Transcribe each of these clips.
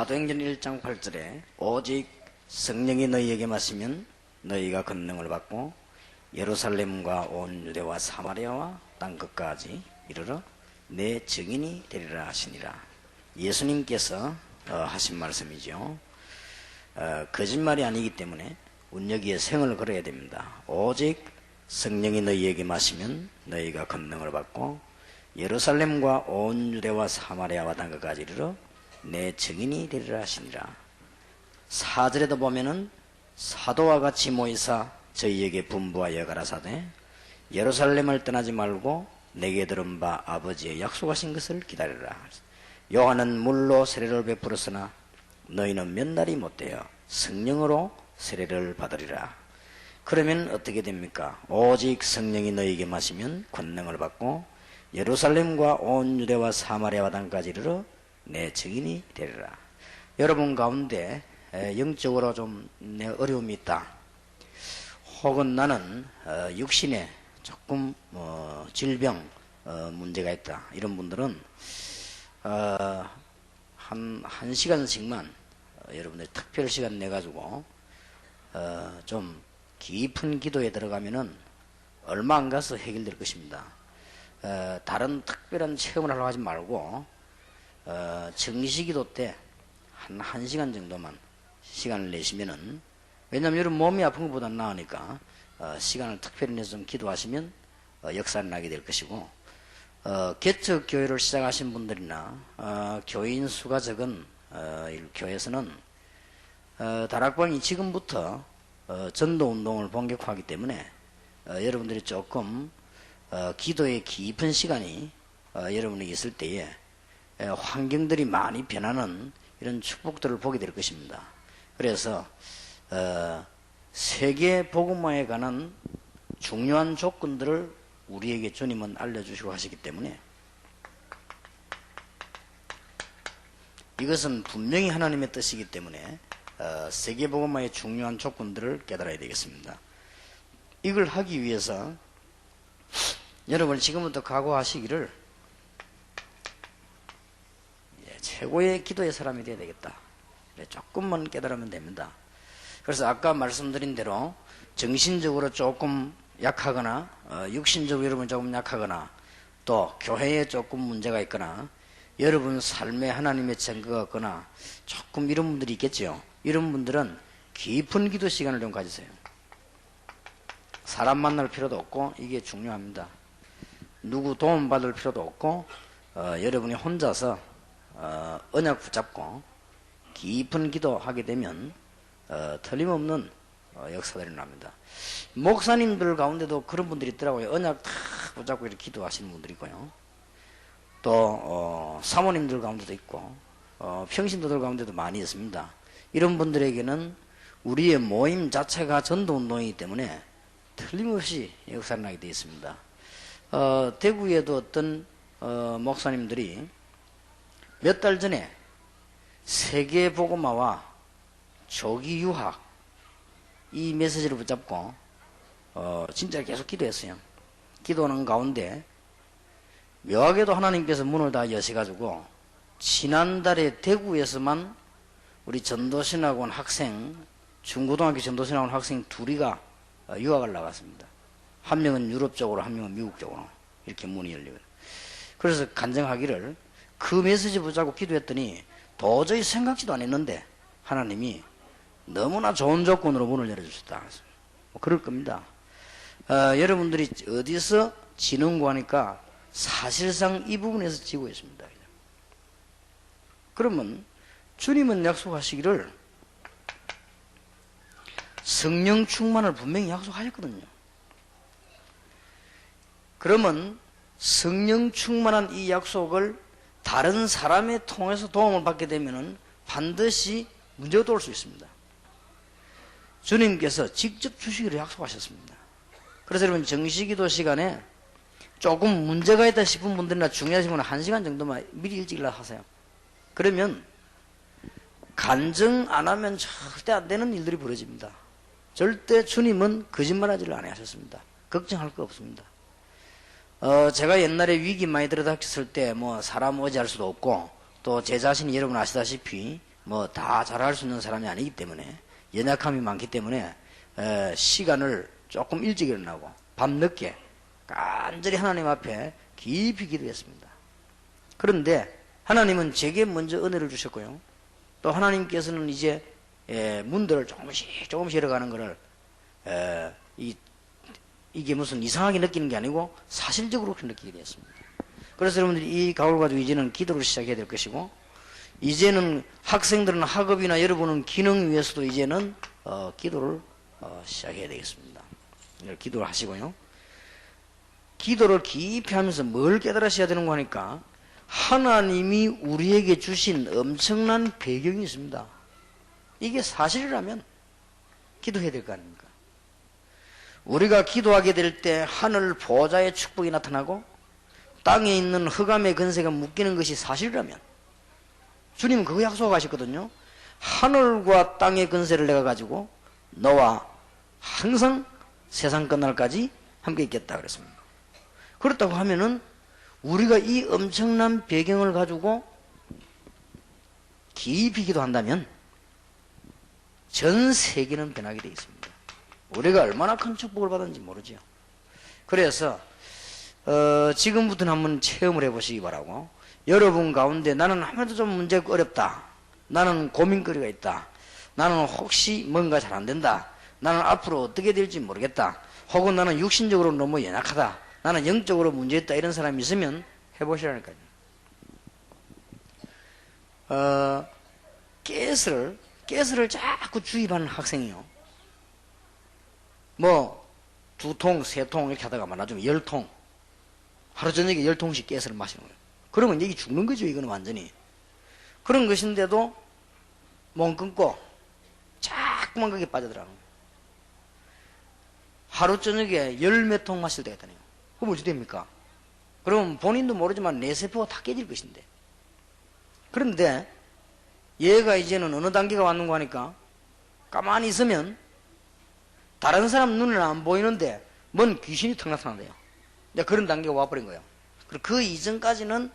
사도행전 1장 8절에 오직 성령이 너희에게 마시면 너희가 권능을 받고 예루살렘과 온 유대와 사마리아와 땅 끝까지 이르러 내 증인이 되리라 하시니라. 예수님께서 하신 말씀이죠. 거짓말이 아니기 때문에 우리 여기에 생을 걸어야 됩니다. 오직 성령이 너희에게 마시면 너희가 권능을 받고 예루살렘과 온 유대와 사마리아와 땅 끝까지 이르러 내 증인이 되리라 하시니라. 4절에도 보면은 사도와 같이 모이사 저희에게 분부하여 가라사대 예루살렘을 떠나지 말고 내게 들은 바 아버지의 약속하신 것을 기다리라. 요한은 물로 세례를 베풀었으나 너희는 몇 날이 못되어 성령으로 세례를 받으리라. 그러면 어떻게 됩니까? 오직 성령이 너희에게 마시면 권능을 받고 예루살렘과 온 유대와 사마리아와 땅까지 이르러 내 증인이 되리라. 여러분 가운데 영적으로 좀 어려움이 있다, 혹은 나는 육신에 조금 질병 문제가 있다, 이런 분들은 한 시간씩만 여러분들 특별 시간 내가지고 좀 깊은 기도에 들어가면은 얼마 안 가서 해결될 것입니다. 다른 특별한 체험을 하려고 하지 말고 정시기도 때 한 시간 정도만 시간을 내시면은, 왜냐하면 여러분 몸이 아픈 것보다 나으니까 시간을 특별히 내서 좀 기도하시면 역사는 나게 될 것이고, 개척 교회를 시작하신 분들이나 교인 수가 적은 교회에서는 다락방이 지금부터 전도 운동을 본격화하기 때문에 여러분들이 조금 기도의 깊은 시간이 여러분에게 있을 때에 환경들이 많이 변하는 이런 축복들을 보게 될 것입니다. 그래서 세계 복음화에 관한 중요한 조건들을 우리에게 주님은 알려주시고 하시기 때문에 이것은 분명히 하나님의 뜻이기 때문에 세계 복음화의 중요한 조건들을 깨달아야 되겠습니다. 이걸 하기 위해서 여러분 지금부터 각오하시기를 최고의 기도의 사람이 되어야 되겠다, 조금만 깨달으면 됩니다. 그래서 아까 말씀드린 대로 정신적으로 조금 약하거나 육신적으로 여러분 조금 약하거나 또 교회에 조금 문제가 있거나 여러분 삶에 하나님의 증거가 없거나 조금 이런 분들이 있겠죠. 이런 분들은 깊은 기도 시간을 좀 가지세요. 사람 만날 필요도 없고, 이게 중요합니다. 누구 도움 받을 필요도 없고, 여러분이 혼자서 언약 붙잡고 깊은 기도하게 되면 틀림없는 역사들이 납니다. 목사님들 가운데도 그런 분들이 있더라고요. 언약 다 붙잡고 이렇게 기도하시는 분들이 있고요. 또 사모님들 가운데도 있고 평신도들 가운데도 많이 있습니다. 이런 분들에게는 우리의 모임 자체가 전도운동이기 때문에 틀림없이 역사를 나게 되어 있습니다. 대구에도 어떤 목사님들이 몇 달 전에 세계 복음화와 조기 유학 이 메시지를 붙잡고 진짜 계속 기도했어요. 기도하는 가운데 묘하게도 하나님께서 문을 다 여셔가지고 지난달에 대구에서만 우리 전도신학원 학생, 중고등학교 전도신학원 학생 둘이가 유학을 나갔습니다. 한 명은 유럽 쪽으로, 한 명은 미국 쪽으로 이렇게 문이 열리거든요. 그래서 간증하기를 그 메시지 붙잡고 기도했더니 도저히 생각지도 않았는데 하나님이 너무나 좋은 조건으로 문을 열어주셨다. 뭐 그럴 겁니다. 여러분들이 어디서 지는고 하니까 사실상 이 부분에서 지고 있습니다. 그러면 주님은 약속하시기를 성령 충만을 분명히 약속하셨거든요. 그러면 성령 충만한 이 약속을 다른 사람의 통해서 도움을 받게 되면 반드시 문제가 올 수 있습니다. 주님께서 직접 주시기로 약속하셨습니다. 그래서 여러분 정시기도 시간에 조금 문제가 있다 싶은 분들이나 중요하신 분은 1시간 정도만 미리 일찍 하세요. 그러면 간증 안 하면 절대 안 되는 일들이 벌어집니다. 절대 주님은 거짓말하지를 안 하셨습니다. 걱정할 거 없습니다. 제가 옛날에 위기 많이 들어닥쳤을 때 사람 의지할 수도 없고, 또 제 자신이 여러분 아시다시피 뭐 다 잘할 수 있는 사람이 아니기 때문에 연약함이 많기 때문에 시간을 조금 일찍 일어나고 밤늦게 간절히 하나님 앞에 깊이 기도했습니다. 그런데 하나님은 제게 먼저 은혜를 주셨고요. 또 하나님께서는 이제 문들을 조금씩 열어가는 것을 이게 무슨 이상하게 느끼는 게 아니고 사실적으로 그렇게 느끼게 되었습니다. 그래서 여러분들이 이 각오를 가지고 이제는 기도를 시작해야 될 것이고, 이제는 학생들은 학업이나 여러분은 기능 위해서도 이제는 기도를 시작해야 되겠습니다. 기도를 하시고요. 기도를 깊이 하면서 뭘 깨달으셔야 되는가 하니까 하나님이 우리에게 주신 엄청난 배경이 있습니다. 이게 사실이라면 기도해야 될 거 아닙니까? 우리가 기도하게 될 때 하늘 보좌의 축복이 나타나고 땅에 있는 흑암의 근세가 묶이는 것이 사실이라면, 주님은 그거 약속하셨거든요. 하늘과 땅의 근세를 내가 가지고 너와 항상 세상 끝날까지 함께 있겠다 그랬습니다. 그렇다고 하면은 우리가 이 엄청난 배경을 가지고 깊이 기도한다면 전 세계는 변하게 되어 있습니다. 우리가 얼마나 큰 축복을 받았는지 모르죠. 그래서 지금부터는 한번 체험을 해보시기 바라고, 여러분 가운데 나는 아무래도 좀 문제가 어렵다, 나는 고민거리가 있다, 나는 혹시 뭔가 잘 안 된다, 나는 앞으로 어떻게 될지 모르겠다, 혹은 나는 육신적으로 너무 연약하다, 나는 영적으로 문제있다, 이런 사람이 있으면 해보시라니까요. 가스를 자꾸 주입하는 학생이요, 뭐 2통, 3통 이렇게 하다가 나중에 10통, 하루 저녁에 10통씩 가스를 마시는 거예요. 그러면 여기 죽는 거죠. 이거는 완전히. 그런 것인데도 몸 끊고 자꾸만 거기에 빠져들어가는 거예요. 하루 저녁에 10몇 통 마실 때가 있다네요. 그럼 어찌 됩니까? 그럼 본인도 모르지만 내 세포가 다 깨질 것인데. 그런데 얘가 이제는 어느 단계가 왔는가 하니까 가만히 있으면 다른 사람 눈에는 안 보이는데 뭔 귀신이 턱 나타난대요. 그런 단계가 와버린 거예요. 그 이전까지는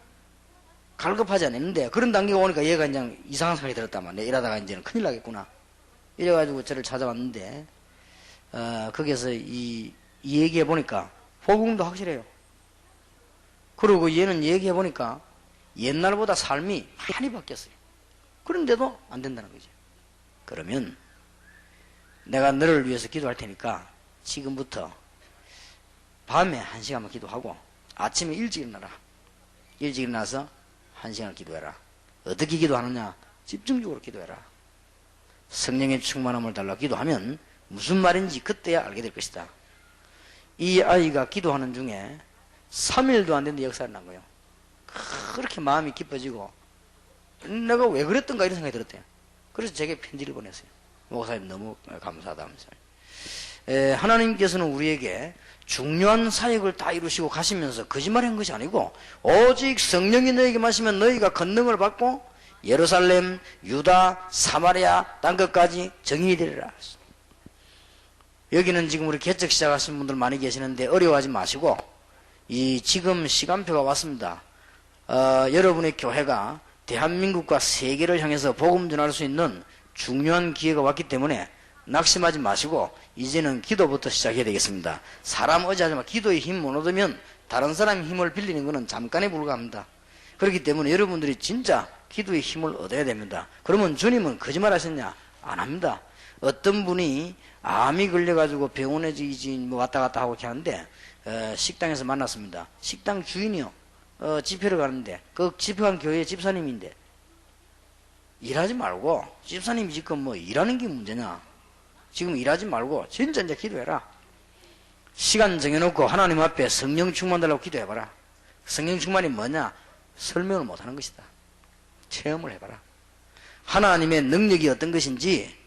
갈급하지 않았는데 그런 단계가 오니까 얘가 그냥 이상한 생각이 들었다만, 내가 이러다가 이제는 큰일 나겠구나 이래가지고 저를 찾아왔는데, 거기서 이 얘기해 보니까 복음도 확실해요. 그리고 얘는 얘기해 보니까 옛날보다 삶이 많이 바뀌었어요. 그런데도 안 된다는 거죠. 그러면 내가 너를 위해서 기도할 테니까 지금부터 밤에 1시간만 기도하고 아침에 일찍 일어나라. 일찍 일어나서 1시간을 기도해라. 어떻게 기도하느냐? 집중적으로 기도해라. 성령의 충만함을 달라 기도하면 무슨 말인지 그때야 알게 될 것이다. 이 아이가 기도하는 중에 3일도 안 됐는데 역사를 난 거예요. 그렇게 마음이 기뻐지고 내가 왜 그랬던가 이런 생각이 들었대요. 그래서 제게 편지를 보냈어요. 목사님 너무 감사하다면서요. 하나님께서는 우리에게 중요한 사역을 다 이루시고 가시면서 거짓말한 것이 아니고, 오직 성령이 너에게 마시면 너희가 권능을 받고 예루살렘, 유다, 사마리아 땅끝까지 증인이 되리라. 여기는 지금 우리 개척 시작하신 분들 많이 계시는데 어려워하지 마시고, 이 지금 시간표가 왔습니다. 여러분의 교회가 대한민국과 세계를 향해서 복음 전할 수 있는 중요한 기회가 왔기 때문에 낙심하지 마시고 이제는 기도부터 시작해야 되겠습니다. 사람 의지하지 마. 기도에 힘 못 얻으면 다른 사람의 힘을 빌리는 것은 잠깐에 불과합니다. 그렇기 때문에 여러분들이 진짜 기도의 힘을 얻어야 됩니다. 그러면 주님은 거짓말 하셨냐? 안 합니다. 어떤 분이 암이 걸려가지고 병원에 뭐 왔다 갔다 하고 이렇게 하는데 식당에서 만났습니다. 식당 주인이요. 집회를 가는데 그 집회한 교회 집사님인데, 일하지 말고 집사님이 지금 뭐 일하는 게 문제냐? 지금 일하지 말고 진짜 이제 기도해라. 시간 정해놓고 하나님 앞에 성령 충만 달라고 기도해봐라. 성령 충만이 뭐냐? 설명을 못하는 것이다. 체험을 해봐라. 하나님의 능력이 어떤 것인지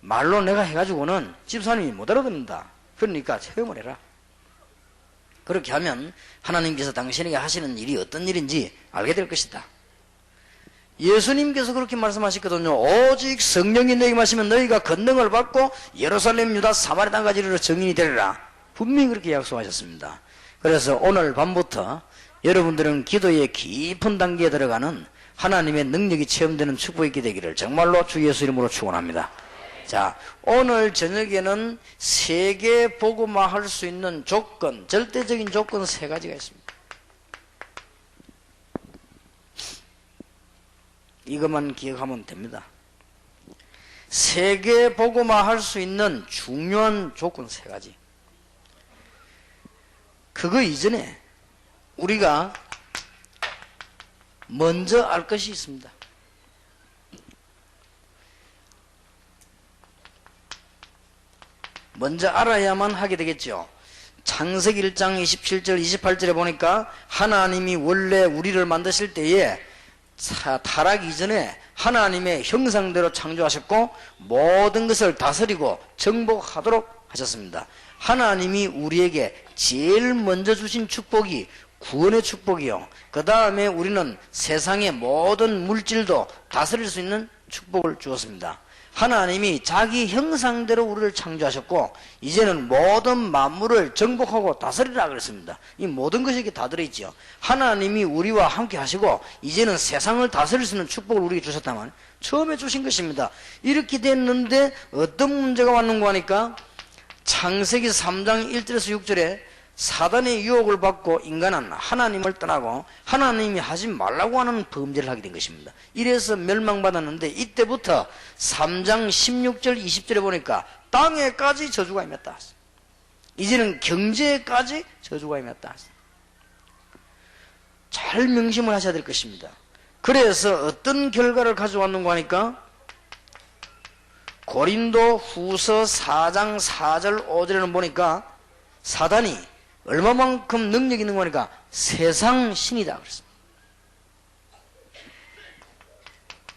말로 내가 해가지고는 집사님이 못 알아듣는다. 그러니까 체험을 해라. 그렇게 하면 하나님께서 당신에게 하시는 일이 어떤 일인지 알게 될 것이다. 예수님께서 그렇게 말씀하셨거든요. 오직 성령이 너에게 마시면 너희가 권능을 받고 예루살렘, 유다, 사마리아 땅까지 이르러 증인이 되리라. 분명히 그렇게 약속하셨습니다. 그래서 오늘 밤부터 여러분들은 기도의 깊은 단계에 들어가는 하나님의 능력이 체험되는 축복이 있게 되기를 정말로 주 예수 이름으로 축원합니다. 자, 오늘 저녁에는 세계 복음화할 수 있는 조건, 절대적인 조건 3가지가 있습니다. 이것만 기억하면 됩니다. 세계 복음화할 수 있는 중요한 조건 3가지. 그거 이전에 우리가 먼저 알 것이 있습니다. 먼저 알아야만 하게 되겠죠. 창세기 1장 27절 28절에 보니까 하나님이 원래 우리를 만드실 때에 타락 이전에 하나님의 형상대로 창조하셨고 모든 것을 다스리고 정복하도록 하셨습니다. 하나님이 우리에게 제일 먼저 주신 축복이 구원의 축복이요, 그 다음에 우리는 세상의 모든 물질도 다스릴 수 있는 축복을 주었습니다. 하나님이 자기 형상대로 우리를 창조하셨고 이제는 모든 만물을 정복하고 다스리라 그랬습니다. 이 모든 것이 이렇게 다 들어있죠. 하나님이 우리와 함께 하시고 이제는 세상을 다스릴 수 있는 축복을 우리에게 주셨다만 처음에 주신 것입니다. 이렇게 됐는데 어떤 문제가 왔는가 하니까 창세기 3장 1절에서 6절에 사단의 유혹을 받고 인간은 하나님을 떠나고 하나님이 하지 말라고 하는 범죄를 하게 된 것입니다. 이래서 멸망받았는데 이때부터 3장 16절 20절에 보니까 땅에까지 저주가 임했다. 이제는 경제에까지 저주가 임했다. 잘 명심을 하셔야 될 것입니다. 그래서 어떤 결과를 가져왔는가 하니까 고린도 후서 4장 4절 5절에는 보니까 사단이 얼마만큼 능력이 있는 거니까 세상 신이다 그랬습니다.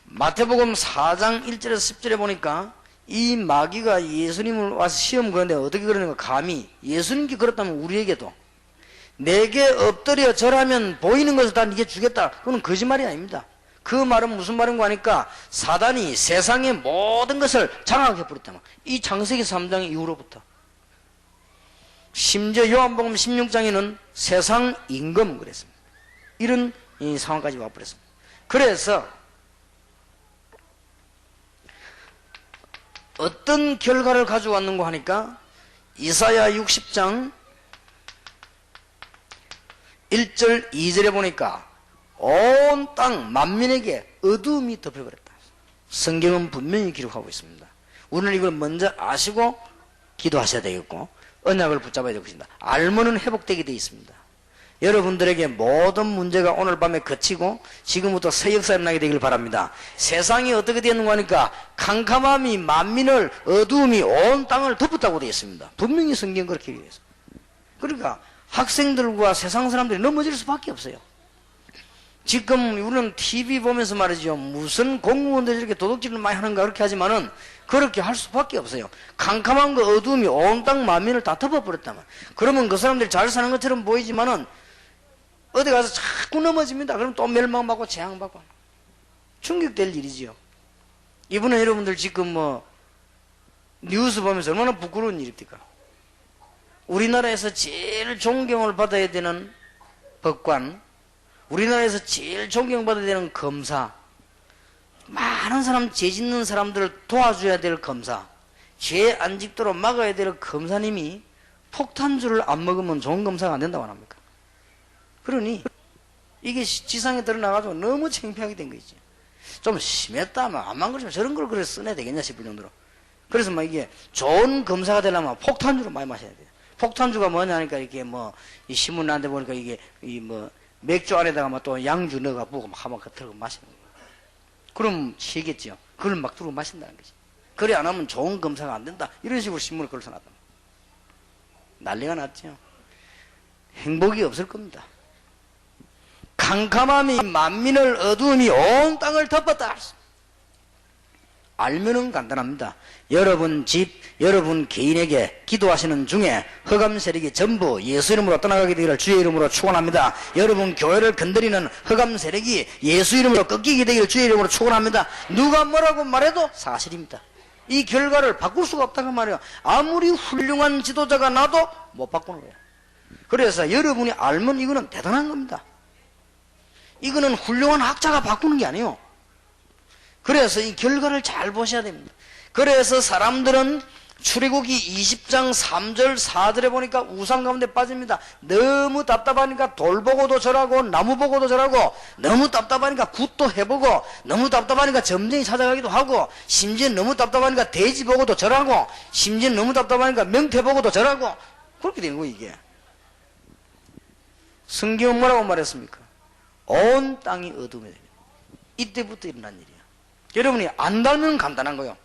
마태복음 4장 1절에서 10절에 보니까 이 마귀가 예수님을 와서 시험 거는데 어떻게 그러는가, 감히 예수님께 그렇다면 우리에게도 내게 엎드려 절하면 보이는 것을 다 네게 주겠다. 그건 거짓말이 아닙니다. 그 말은 무슨 말인가 하니까 사단이 세상의 모든 것을 장악해 버렸다면 이 창세기 3장 이후로부터 심지어 요한복음 16장에는 세상 임금 그랬습니다. 이런 이 상황까지 와버렸습니다. 그래서 어떤 결과를 가져왔는가 하니까 이사야 60장 1절 2절에 보니까 온 땅 만민에게 어두움이 덮여버렸다. 성경은 분명히 기록하고 있습니다. 우리는 이걸 먼저 아시고 기도하셔야 되겠고 언약을 붙잡아야 될 것입니다. 알면은 회복되게 되어 있습니다. 여러분들에게 모든 문제가 오늘 밤에 그치고 지금부터 새 역사가 일어나게 되길 바랍니다. 세상이 어떻게 되었는가 하니까 캄캄함이 만민을, 어두움이 온 땅을 덮었다고 되어 있습니다. 분명히 성경 그렇게 되어 있습니다. 그러니까 학생들과 세상 사람들이 넘어질 수밖에 없어요. 지금 우리는 TV 보면서 말이죠, 무슨 공무원들이 이렇게 도둑질을 많이 하는가 그렇게 하지만은 그렇게 할 수밖에 없어요. 캄캄한 거 어두움이 온 땅 만민을 다 덮어버렸다면, 그러면 그 사람들이 잘 사는 것처럼 보이지만은 어디 가서 자꾸 넘어집니다. 그럼 또 멸망받고 재앙받고 충격될 일이지요. 이번에 여러분들 지금 뭐 뉴스 보면서 얼마나 부끄러운 일입니까? 우리나라에서 제일 존경을 받아야 되는 법관, 우리나라에서 제일 존경받아야 되는 검사, 많은 사람, 죄 짓는 사람들을 도와줘야 될 검사, 죄 안 짓도록 막아야 될 검사님이 폭탄주를 안 먹으면 좋은 검사가 안 된다고 합니까? 그러니 이게 지상에 드러나가지고 너무 창피하게 된 거지. 좀 심했다, 막 암만 그러면 저런 걸 그래 써내야 되겠냐 싶을 정도로. 그래서 막 이게 좋은 검사가 되려면 폭탄주를 많이 마셔야 돼요. 폭탄주가 뭐냐니까 이렇게 뭐 이 신문 나한테 보니까 이게 이 뭐 맥주 안에다가 막 또 양주 넣어가 부고 막 한번 들고 마시는 거예요. 그럼 쉬겠죠. 그걸 막 들고 마신다는 거지. 그래 안 하면 좋은 검사가 안 된다. 이런 식으로 신문을 걸어서 놨다. 난리가 났죠. 행복이 없을 겁니다. 캄캄함이 만민을, 어두움이 온 땅을 덮었다. 알면은 간단합니다. 여러분 집, 여러분 개인에게 기도하시는 중에 흑암 세력이 전부 예수 이름으로 떠나가게 되기를 주의 이름으로 축원합니다. 여러분 교회를 건드리는 흑암 세력이 예수 이름으로 꺾이게 되기를 주의 이름으로 축원합니다. 누가 뭐라고 말해도 사실입니다. 이 결과를 바꿀 수가 없다고 말해요. 아무리 훌륭한 지도자가 나도 못 바꾸는 거예요. 그래서 여러분이 알면 이거는 대단한 겁니다. 이거는 훌륭한 학자가 바꾸는 게 아니에요. 그래서 이 결과를 잘 보셔야 됩니다. 그래서 사람들은 출애굽기 20장 3절 4절에 보니까 우상 가운데 빠집니다. 너무 답답하니까 돌 보고도 절하고 나무 보고도 절하고, 너무 답답하니까 굿도 해보고, 너무 답답하니까 점쟁이 찾아가기도 하고, 심지어 너무 답답하니까 돼지 보고도 절하고, 심지어 너무 답답하니까 명태 보고도 절하고, 그렇게 되는 거예요. 이게 성경은 뭐라고 말했습니까? 온 땅이 어둠이 됩니다. 이때부터 일어난 일이야. 여러분이 안 알면 간단한 거예요.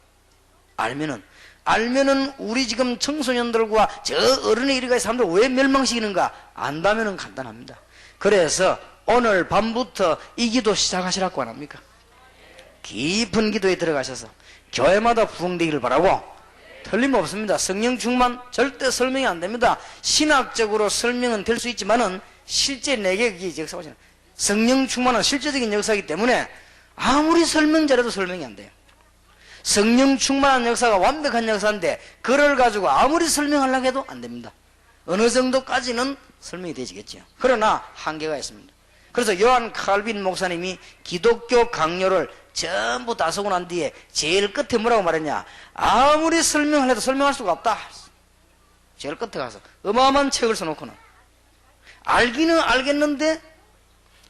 알면은 우리 지금 청소년들과 저 어른의 이르가의 사람들 왜 멸망시키는가? 안다면은 간단합니다. 그래서 오늘 밤부터 이 기도 시작하시라고 안 합니까? 깊은 기도에 들어가셔서 교회마다 부흥되기를 바라고, 틀림없습니다. 성령 충만 절대 설명이 안 됩니다. 신학적으로 설명은 될 수 있지만은 실제 내게 그게 역사가 성령 충만은 실제적인 역사이기 때문에 아무리 설명 잘해도 설명이 안 돼요. 성령 충만한 역사가 완벽한 역사인데 그걸 가지고 아무리 설명하려고 해도 안 됩니다. 어느 정도까지는 설명이 되지겠죠. 그러나 한계가 있습니다. 그래서 요한 칼빈 목사님이 기독교 강요를 전부 다 쓰고 난 뒤에 제일 끝에 뭐라고 말했냐? 아무리 설명을 해도 설명할 수가 없다. 제일 끝에 가서 어마어마한 책을 써놓고는 알기는 알겠는데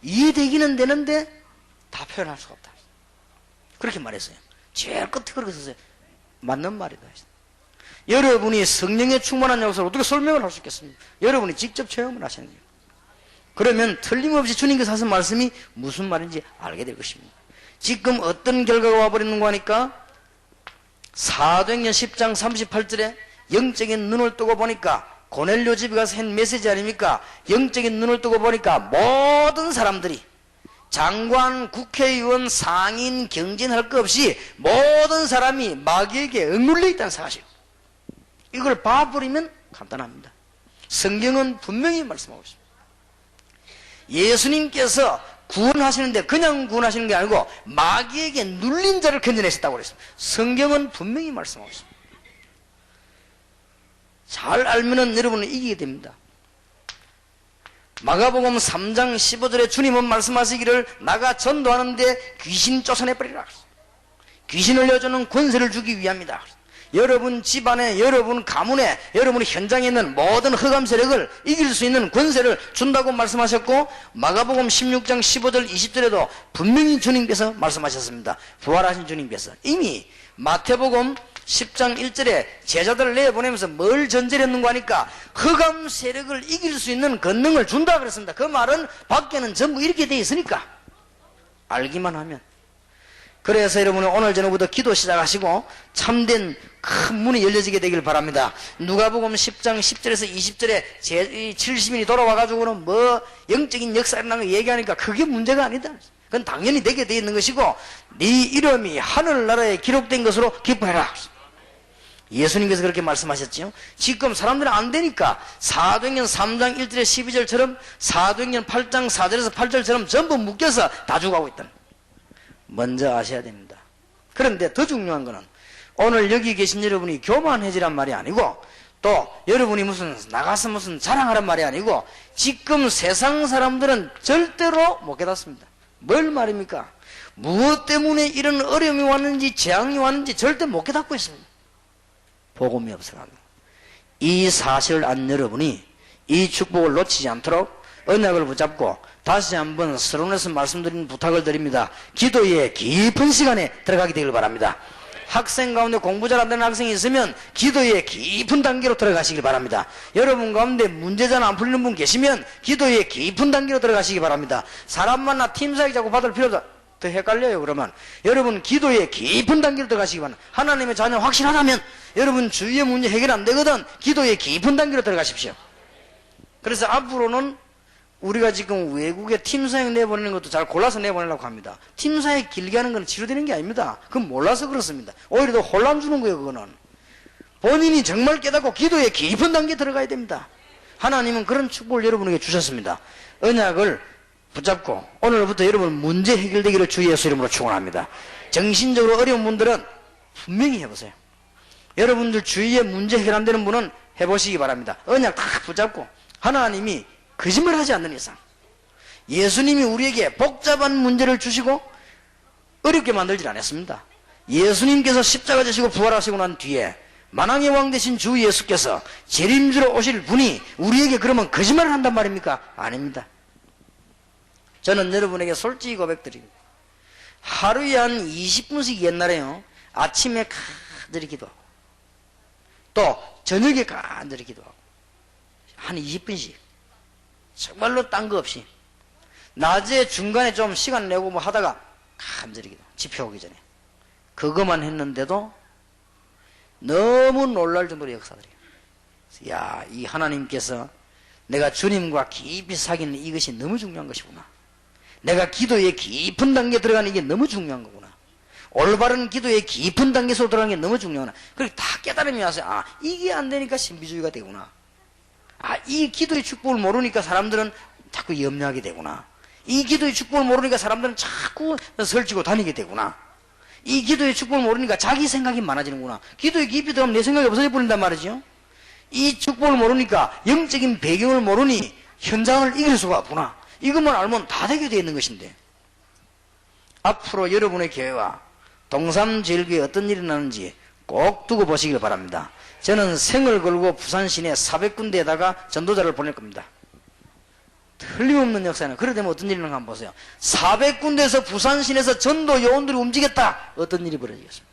이해되기는 되는데 다 표현할 수가 없다. 그렇게 말했어요. 제일 끝에 그렇게 썼어요. 맞는 말이다. 여러분이 성령에 충만한 역사를 어떻게 설명을 할 수 있겠습니까? 여러분이 직접 체험을 하시는 거예요. 그러면 틀림없이 주님께서 하신 말씀이 무슨 말인지 알게 될 것입니다. 지금 어떤 결과가 와버리는가 하니까 사도행전 10장 38절에 영적인 눈을 뜨고 보니까, 고넬료 집에 가서 한 메시지 아닙니까? 영적인 눈을 뜨고 보니까 모든 사람들이, 장관, 국회의원, 상인, 경진 할 것 없이 모든 사람이 마귀에게 억눌려 있다는 사실. 이걸 봐버리면 간단합니다. 성경은 분명히 말씀하고 있습니다. 예수님께서 구원하시는데 그냥 구원하시는 게 아니고 마귀에게 눌린 자를 건져내셨다고 그랬습니다. 성경은 분명히 말씀하고 있습니다. 잘 알면은 여러분은 이기게 됩니다. 마가복음 3장 15절에 주님은 말씀하시기를 나가 전도하는데 귀신 쫓아내버리라. 귀신을 내주는 권세를 주기 위함이다. 여러분 집안에, 여러분 가문에, 여러분 현장에 있는 모든 흑암 세력을 이길 수 있는 권세를 준다고 말씀하셨고, 마가복음 16장 15절 20절에도 분명히 주님께서 말씀하셨습니다. 부활하신 주님께서 이미 마태복음 10장 1절에 제자들을 내보내면서 뭘 전제했는가 하니까 흑암 세력을 이길 수 있는 권능을 준다 그랬습니다. 그 말은 밖에는 전부 이렇게 되어 있으니까 알기만 하면. 그래서 여러분은 오늘 저녁부터 기도 시작하시고 참된 큰 문이 열려지게 되길 바랍니다. 누가복음 10장 10절에서 20절에 제 70인이 돌아와가지고는 뭐 영적인 역사 일어나는 거 얘기하니까 그게 문제가 아니다. 그건 당연히 되게 되어 있는 것이고 네 이름이 하늘나라에 기록된 것으로 기뻐해라. 예수님께서 그렇게 말씀하셨지요. 지금 사람들은 안 되니까 사도행전 3장 1절에 12절처럼 사도행전 8장 4절에서 8절처럼 전부 묶여서 다 죽어가고 있다. 먼저 아셔야 됩니다. 그런데 더 중요한 거는 오늘 여기 계신 여러분이 교만해지란 말이 아니고 또 여러분이 무슨 나가서 무슨 자랑하란 말이 아니고 지금 세상 사람들은 절대로 못 깨닫습니다. 뭘 말입니까? 무엇 때문에 이런 어려움이 왔는지 재앙이 왔는지 절대 못 깨닫고 있습니다. 복음이 없어가지고. 이 사실을 안 여러분이 이 축복을 놓치지 않도록 언약을 붙잡고 다시 한번 서론에서 말씀드리는 부탁을 드립니다. 기도의 깊은 시간에 들어가게 되길 바랍니다. 학생 가운데 공부 잘 안 되는 학생이 있으면 기도의 깊은 단계로 들어가시길 바랍니다. 여러분 가운데 문제 잘 안 풀리는 분 계시면 기도의 깊은 단계로 들어가시기 바랍니다. 사람 만나 팀사역 자꾸 받을 필요도 더 헷갈려요. 그러면 여러분 기도의 깊은 단계로 들어가시기 바랍니다. 하나님의 자녀 확실하다면 여러분 주위의 문제 해결 안 되거든 기도의 깊은 단계로 들어가십시오. 그래서 앞으로는 우리가 지금 외국에 팀사역 내보내는 것도 잘 골라서 내보내려고 합니다. 팀사역 길게 하는 건 치료되는 게 아닙니다. 그건 몰라서 그렇습니다. 오히려 더 혼란 주는 거예요. 그거는 본인이 정말 깨닫고 기도의 깊은 단계에 들어가야 됩니다. 하나님은 그런 축복을 여러분에게 주셨습니다. 언약을 붙잡고 오늘부터 여러분 문제 해결되기를 주 예수 이름으로 축원합니다. 정신적으로 어려운 분들은 분명히 해보세요. 여러분들 주위에 문제 해결 안 되는 분은 해보시기 바랍니다. 언약 다 붙잡고 하나님이 거짓말하지 않는 이상 예수님이 우리에게 복잡한 문제를 주시고 어렵게 만들질 않았습니다. 예수님께서 십자가 지시고 부활하시고 난 뒤에 만왕의 왕 되신 주 예수께서 재림주로 오실 분이 우리에게 그러면 거짓말을 한단 말입니까? 아닙니다. 저는 여러분에게 솔직히 고백드립니다. 하루에 한 20분씩 옛날에요, 아침에 간절히 기도하고 또 저녁에 간절히 기도하고 한 20분씩 정말로 딴 거 없이 낮에 중간에 좀 시간 내고 뭐 하다가 간절히 기도, 집회 오기 전에 그것만 했는데도 너무 놀랄 정도로 역사들이에요. 야, 이 하나님께서 내가 주님과 깊이 사귀는 이것이 너무 중요한 것이구나. 내가 기도의 깊은 단계에 들어가는 게 너무 중요한 거구나. 올바른 기도의 깊은 단계에서 들어가는 게 너무 중요하구나. 그렇게 다 깨달음이 와서 아, 이게 안 되니까 신비주의가 되구나. 아, 이 기도의 축복을 모르니까 사람들은 자꾸 염려하게 되구나. 이 기도의 축복을 모르니까 사람들은 자꾸 설치고 다니게 되구나. 이 기도의 축복을 모르니까 자기 생각이 많아지는구나. 기도에 깊이 들어가면 내 생각이 없어져 버린단 말이죠. 이 축복을 모르니까 영적인 배경을 모르니 현장을 이길 수가 없구나. 이것만 알면 다 되게 되어 있는 것인데, 앞으로 여러분의 교회와 동삼제일교회에 어떤 일이 나는지 꼭 두고 보시길 바랍니다. 저는 생을 걸고 부산 시내 400군데에다가 전도자를 보낼 겁니다. 틀림없는 역사는. 그래 되면 어떤 일이 나는가 한번 보세요. 400군데에서 부산 시내에서 전도 요원들이 움직였다. 어떤 일이 벌어지겠습니까?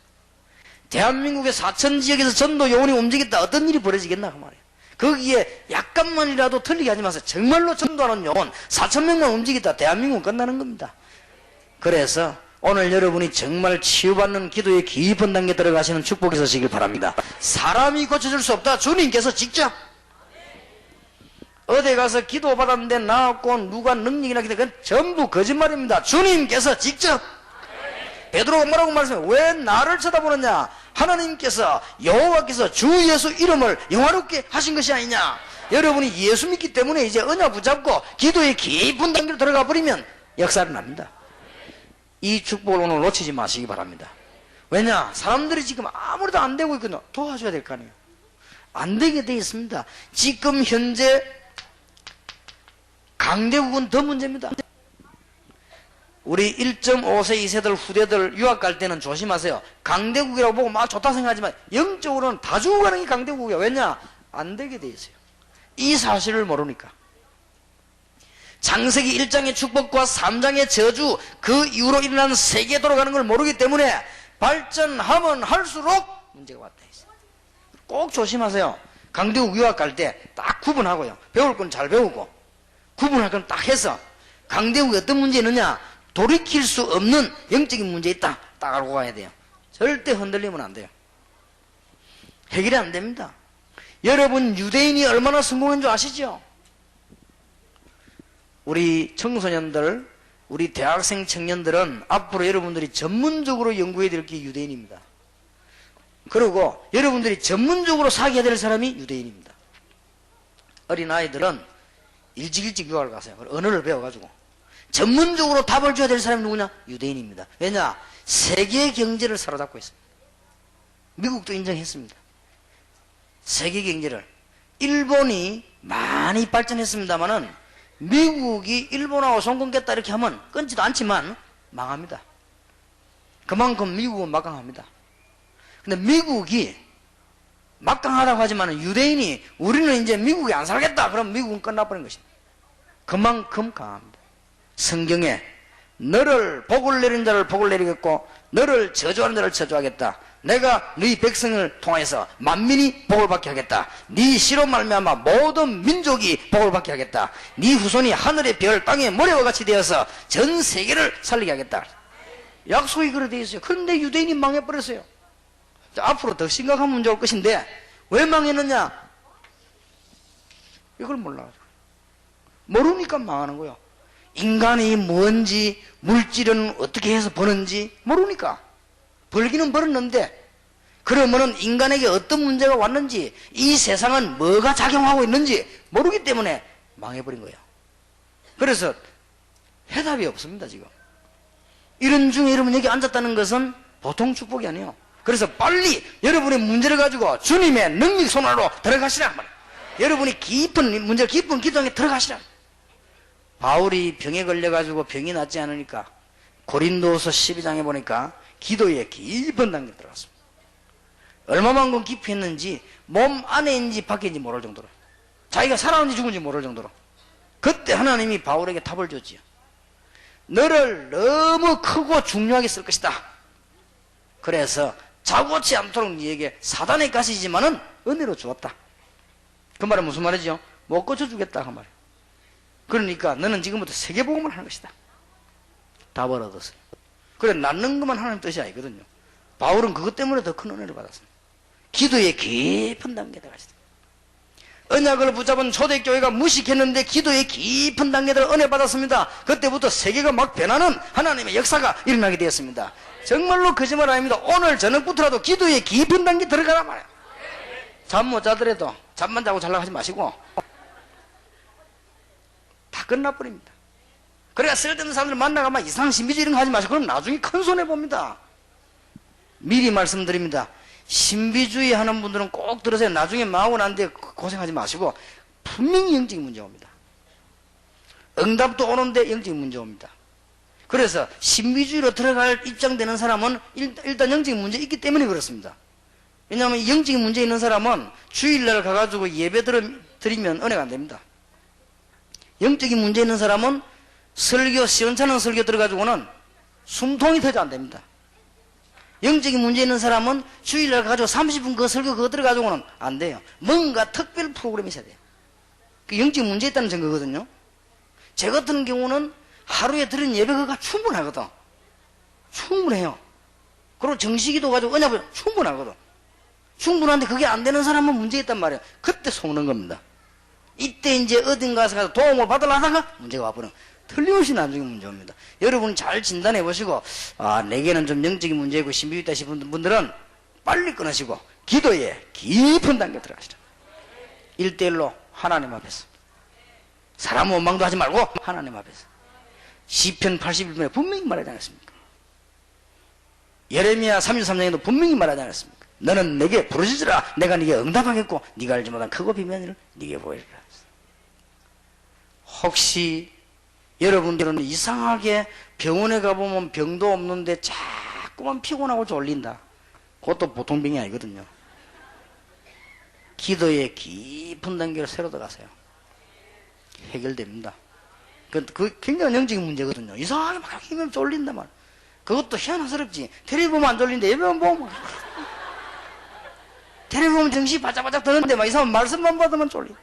대한민국의 4,000지역에서 전도 요원이 움직였다. 어떤 일이 벌어지겠나 그 말이에요. 거기에 약간만이라도 틀리게 하지 마세요. 정말로 전도하는 요원 4,000명만 움직였다. 대한민국은 끝나는 겁니다. 그래서 오늘 여러분이 정말 치유받는 기도의 깊은 단계에 들어가시는 축복이 있으시길 바랍니다. 사람이 고쳐줄 수 없다. 주님께서 직접. 어디 가서 기도 받았는데 나왔고 누가 능력이나 기도, 그건 전부 거짓말입니다. 주님께서 직접. 베드로가 뭐라고 말씀해요? 왜 나를 쳐다보느냐? 하나님께서, 여호와께서 주 예수 이름을 영화롭게 하신 것이 아니냐? 여러분이 예수 믿기 때문에 이제 언약 붙잡고 기도의 깊은 단계로 들어가 버리면 역사는 납니다. 이 축복을 오늘 놓치지 마시기 바랍니다. 왜냐? 사람들이 지금 아무래도 안 되고 있거든요. 도와줘야 될 거 아니에요. 안 되게 돼 있습니다. 지금 현재 강대국은 더 문제입니다. 우리 1.5세 2세들 후대들 유학 갈 때는 조심하세요. 강대국이라고 보고 막 좋다 생각하지만 영적으로는 다 죽어가는 게 강대국이야. 왜냐? 안 되게 돼 있어요. 이 사실을 모르니까. 창세기 1장의 축복과 3장의 저주, 그 이후로 일어나는 세계 돌아가는 걸 모르기 때문에 발전하면 할수록 문제가 왔다 있어요. 꼭 조심하세요. 강대국 유학 갈 때 딱 구분하고요. 배울 건 잘 배우고 구분할 건 딱 해서 강대국에 어떤 문제 있느냐, 돌이킬 수 없는 영적인 문제 있다 딱 알고 가야 돼요. 절대 흔들리면 안 돼요. 해결이 안 됩니다. 여러분 유대인이 얼마나 성공한 줄 아시죠? 우리 청소년들, 우리 대학생 청년들은 앞으로 여러분들이 전문적으로 연구해야 될 게 유대인입니다. 그리고 여러분들이 전문적으로 사귀어야 될 사람이 유대인입니다. 어린아이들은 일찍 유학을 가세요. 언어를 배워가지고 전문적으로 답을 줘야 될 사람이 누구냐? 유대인입니다. 왜냐? 세계 경제를 사로잡고 있습니다. 미국도 인정했습니다. 세계 경제를. 일본이 많이 발전했습니다마는 미국이 일본하고 손 끊겠다 이렇게 하면 끊지도 않지만 망합니다. 그만큼 미국은 막강합니다. 근데 미국이 막강하다고 하지만 유대인이 우리는 이제 미국에 안 살겠다 그럼 미국은 끝나버린 것입니다. 그만큼 강합니다. 성경에 너를 복을 내린 자를 복을 내리겠고 너를 저주하는 자를 저주하겠다. 내가 너희 백성을 통해서 만민이 복을 받게 하겠다. 네 씨로 말미암아 모든 민족이 복을 받게 하겠다. 네 후손이 하늘의 별 땅의 모래와 같이 되어서 전 세계를 살리게 하겠다. 약속이 그래 되어 있어요. 그런데 유대인이 망해버렸어요. 앞으로 더 심각한 문제 올 것인데 왜 망했느냐? 이걸 몰라가지고 모르니까 망하는 거예요. 인간이 뭔지 물질은 어떻게 해서 버는지 모르니까. 벌기는 벌었는데 그러면은 인간에게 어떤 문제가 왔는지 이 세상은 뭐가 작용하고 있는지 모르기 때문에 망해버린 거예요. 그래서 해답이 없습니다. 지금 이런 중에 여러분 여기 앉았다는 것은 보통 축복이 아니에요. 그래서 빨리 여러분의 문제를 가지고 주님의 능력 손안으로 들어가시라 말이에요. 여러분이 깊은 문제, 깊은 기도에 들어가시라. 바울이 병에 걸려가지고 병이 낫지 않으니까 고린도서 12장에 보니까 기도에 깊은 단계에 들어갔습니다. 얼마만큼 깊이 했는지 몸 안에인지 밖에인지 모를 정도로, 자기가 살아는지 죽은지 모를 정도로. 그때 하나님이 바울에게 답을 줬지요. 너를 너무 크고 중요하게 쓸 것이다. 그래서 자고치 않도록 네에게 사단의 가시지만은 은혜로 주었다. 그 말은 무슨 말이죠? 못 고쳐주겠다 그 말이에요. 그러니까 너는 지금부터 세계복음을 하는 것이다. 답을 얻었어요. 그래, 낫는 것만 하는 뜻이 아니거든요. 바울은 그것 때문에 더 큰 은혜를 받았습니다. 기도의 깊은 단계에 들어가시다. 언약을 붙잡은 초대교회가 무식했는데 기도의 깊은 단계에 들어 은혜 받았습니다. 그때부터 세계가 막 변하는 하나님의 역사가 일어나게 되었습니다. 정말로 거짓말 아닙니다. 오늘 저녁부터라도 기도의 깊은 단계에 들어가란 말이에요. 잠 못 자더라도 잠만 자고 잘라고 하지 마시고 다 끝나버립니다. 그러니까 쓸데없는 사람들 만나가면 이상한 신비주의 이런 거 하지 마시고 그럼 나중에 큰 손해봅니다. 미리 말씀드립니다. 신비주의 하는 분들은 꼭 들으세요. 나중에 망하고 난 뒤에 고생하지 마시고 분명히 영적인 문제 옵니다. 응답도 오는데 영적인 문제 옵니다. 그래서 신비주의로 들어갈 입장되는 사람은 일단 영적인 문제 있기 때문에 그렇습니다. 왜냐하면 영적인 문제 있는 사람은 주일날 가가지고 예배 드리면 은혜가 안 됩니다. 영적인 문제 있는 사람은 설교, 시원찮은 설교 들어가지고는 숨통이 터져 안 됩니다. 영적인 문제 있는 사람은 주일날 가지고 30분 그 설교 그거 들어가지고는 안 돼요. 뭔가 특별 프로그램이 있어야 돼요. 그 영적인 문제 있다는 증거거든요. 제 같은 경우는 하루에 드린 예배 그거가 충분하거든. 충분해요. 그리고 정식기도 가지고 언약을 충분하거든. 충분한데 그게 안 되는 사람은 문제 있단 말이에요. 그때 속는 겁니다. 이때 이제 어딘가서 가서 도움을 받으려다가 문제가 와버려. 틀림없이 나중에 문제 옵니다. 여러분 잘 진단해 보시고, 내게는 좀 영적인 문제이고 신비 있다 싶은 분들은 빨리 끊으시고 기도에 깊은 단계 들어가시라. 1대1로 하나님 앞에서. 사람 원망도 하지 말고 하나님 앞에서. 시편 81편에 분명히 말하지 않았습니까? 예레미야 33장에도 분명히 말하지 않았습니까? 너는 내게 부르짖으라. 내가 네게 응답하겠고 네가 알지 못한 크고 비밀한 일을 네게 보이리라. 혹시 여러분들은 이상하게 병원에 가보면 병도 없는데 자꾸만 피곤하고 졸린다. 그것도 보통 병이 아니거든요. 기도의 깊은 단계로 새로 들어가세요. 해결됩니다. 그 굉장히 영적인 문제거든요. 이상하게 막 힘을 졸린단 말이야. 그것도 희한스럽지. 텔레비 보면 안 졸린데 예배만 보면 텔레비 보면 정신이 바짝바짝 드는데 막 이상한 말씀만 받으면 졸린다.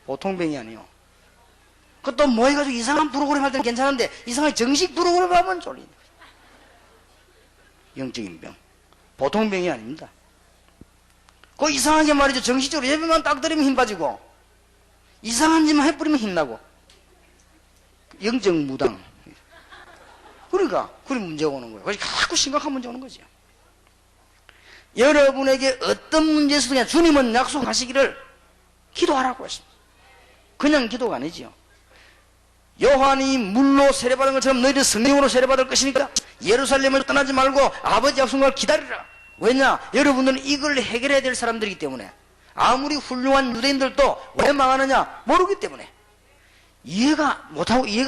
보통 병이 아니에요. 그것도 뭐 해가지고 이상한 프로그램 할 때는 괜찮은데 이상하게 정식 프로그램 하면 졸린다. 영적인 병. 보통 병이 아닙니다. 그 이상하게 말이죠. 정식적으로 예배만 딱 드리면 힘 빠지고 이상한 짓만 해버리면 힘나고 영적 무당. 그러니까 그런 문제가 오는 거예요. 그래서 자꾸 심각한 문제가 오는 거죠. 여러분에게 어떤 문제에서도 그냥 주님은 약속하시기를 기도하라고 했습니다. 그냥 기도가 아니지요. 요한이 물로 세례받은 것처럼 너희들 성령으로 세례받을 것이니까 예루살렘을 떠나지 말고 아버지 약속을 기다리라. 왜냐? 여러분들은 이걸 해결해야 될 사람들이기 때문에. 아무리 훌륭한 유대인들도 왜 망하느냐? 모르기 때문에. 이해가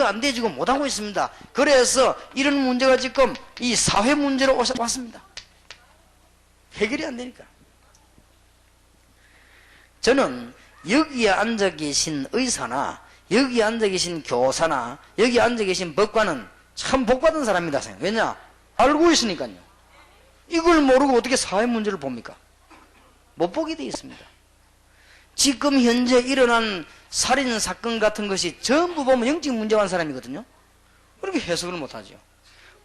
안 되지고 못하고 있습니다. 그래서 이런 문제가 지금 이 사회 문제로 왔습니다. 해결이 안 되니까. 저는 여기에 앉아 계신 의사나 여기 앉아 계신 교사나 여기 앉아 계신 법관은 참 복받은 사람이다 생각. 왜냐? 알고 있으니까요. 이걸 모르고 어떻게 사회 문제를 봅니까? 못 보게 되어 있습니다. 지금 현재 일어난 살인 사건 같은 것이 전부 보면 영적 문제가 한 사람이거든요. 그렇게 해석을 못하죠.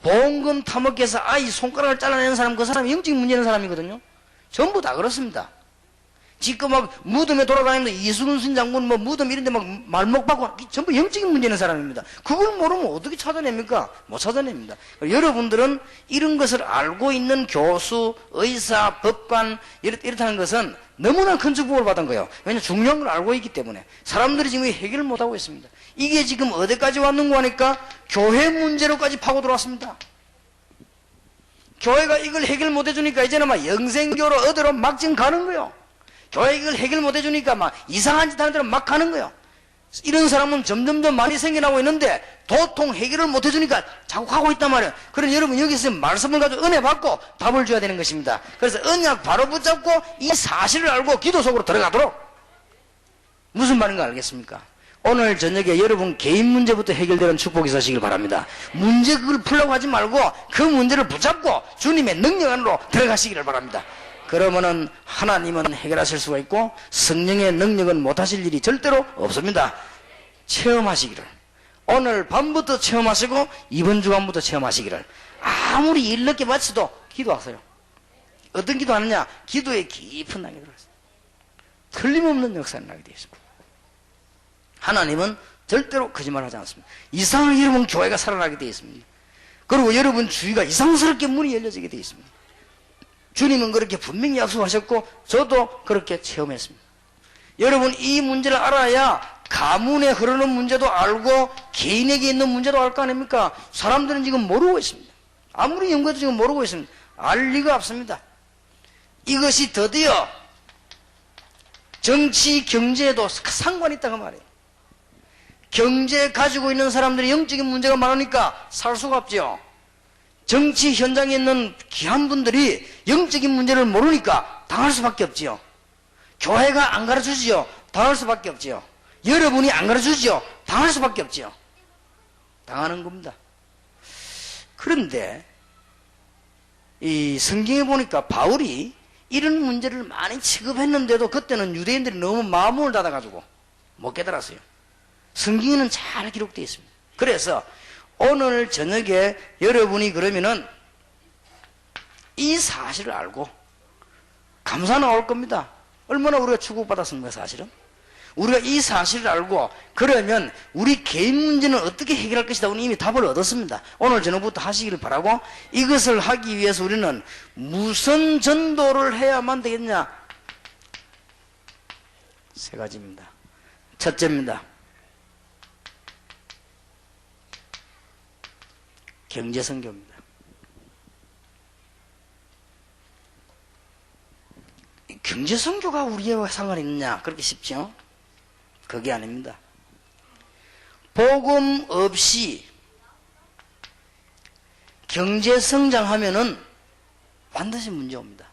보험금 타먹해서 아이 손가락을 잘라내는 사람, 그 사람이 영적 문제 있는 사람이거든요. 전부 다 그렇습니다. 지금 막 무덤에 돌아다니면서 이순신 장군 뭐 무덤 이런 데 막 말목박고 전부 영적인 문제 있는 사람입니다. 그걸 모르면 어떻게 찾아냅니까? 못 찾아냅니다. 여러분들은 이런 것을 알고 있는 교수, 의사, 법관 이렇다는 것은 너무나 큰 축복을 받은 거예요. 왜냐하면 중요한 걸 알고 있기 때문에. 사람들이 지금 해결을 못하고 있습니다. 이게 지금 어디까지 왔는가 하니까 교회 문제로까지 파고 들어왔습니다. 교회가 이걸 해결 못 해주니까 이제는 막 영생교로 어디로 막 지금 가는 거예요. 교회 이걸 해결 못 해주니까 막 이상한 짓 하는 데로 막 가는 거예요. 이런 사람은 점점점 많이 생겨나고 있는데 도통 해결을 못 해주니까 자꾸 하고 있단 말이에요. 그러니 여러분 여기서 말씀을 가지고 은혜 받고 답을 줘야 되는 것입니다. 그래서 언약 바로 붙잡고 이 사실을 알고 기도 속으로 들어가도록. 무슨 말인가 알겠습니까? 오늘 저녁에 여러분 개인 문제부터 해결되는 축복이 있으시길 바랍니다. 문제 그걸 풀려고 하지 말고 그 문제를 붙잡고 주님의 능력 안으로 들어가시기를 바랍니다. 그러면은 하나님은 해결하실 수가 있고 성령의 능력은 못하실 일이 절대로 없습니다. 체험하시기를. 오늘 밤부터 체험하시고 이번 주간부터 체험하시기를. 아무리 일 늦게 마치도 기도하세요. 어떤 기도하느냐? 기도에 깊은 낙이 들어있어요. 틀림없는 역사를 나게 되어 있습니다. 하나님은 절대로 거짓말하지 않습니다. 이상하게 여러분 교회가 살아나게 되어 있습니다. 그리고 여러분 주위가 이상스럽게 문이 열려지게 되어 있습니다. 주님은 그렇게 분명히 약속하셨고 저도 그렇게 체험했습니다. 여러분 이 문제를 알아야 가문에 흐르는 문제도 알고 개인에게 있는 문제도 알 거 아닙니까? 사람들은 지금 모르고 있습니다. 아무리 연구해도 지금 모르고 있습니다. 알 리가 없습니다. 이것이 드디어 정치, 경제에도 상관이 있다고 말이에요. 경제 가지고 있는 사람들이 영적인 문제가 많으니까 살 수가 없죠. 정치 현장에 있는 귀한 분들이 영적인 문제를 모르니까 당할 수밖에 없지요. 교회가 안 가르쳐주지요. 당할 수밖에 없지요. 여러분이 안 가르쳐주지요. 당할 수밖에 없지요. 당하는 겁니다. 그런데 이 성경에 보니까 바울이 이런 문제를 많이 취급했는데도 그때는 유대인들이 너무 마음을 닫아가지고 못 깨달았어요. 성경에는 잘 기록되어 있습니다. 그래서 오늘 저녁에 여러분이 그러면은 이 사실을 알고 감사 나올 겁니다. 얼마나 우리가 축복받았는 거야 사실은. 우리가 이 사실을 알고 그러면 우리 개인 문제는 어떻게 해결할 것이다. 우리 이미 답을 얻었습니다. 오늘 저녁부터 하시기를 바라고 이것을 하기 위해서 우리는 무슨 전도를 해야만 되겠냐. 세 가지입니다. 첫째입니다. 경제선교입니다. 경제선교가 우리와 상관이 있느냐? 그렇게 쉽죠? 그게 아닙니다. 복음 없이 경제성장하면은 반드시 문제 옵니다.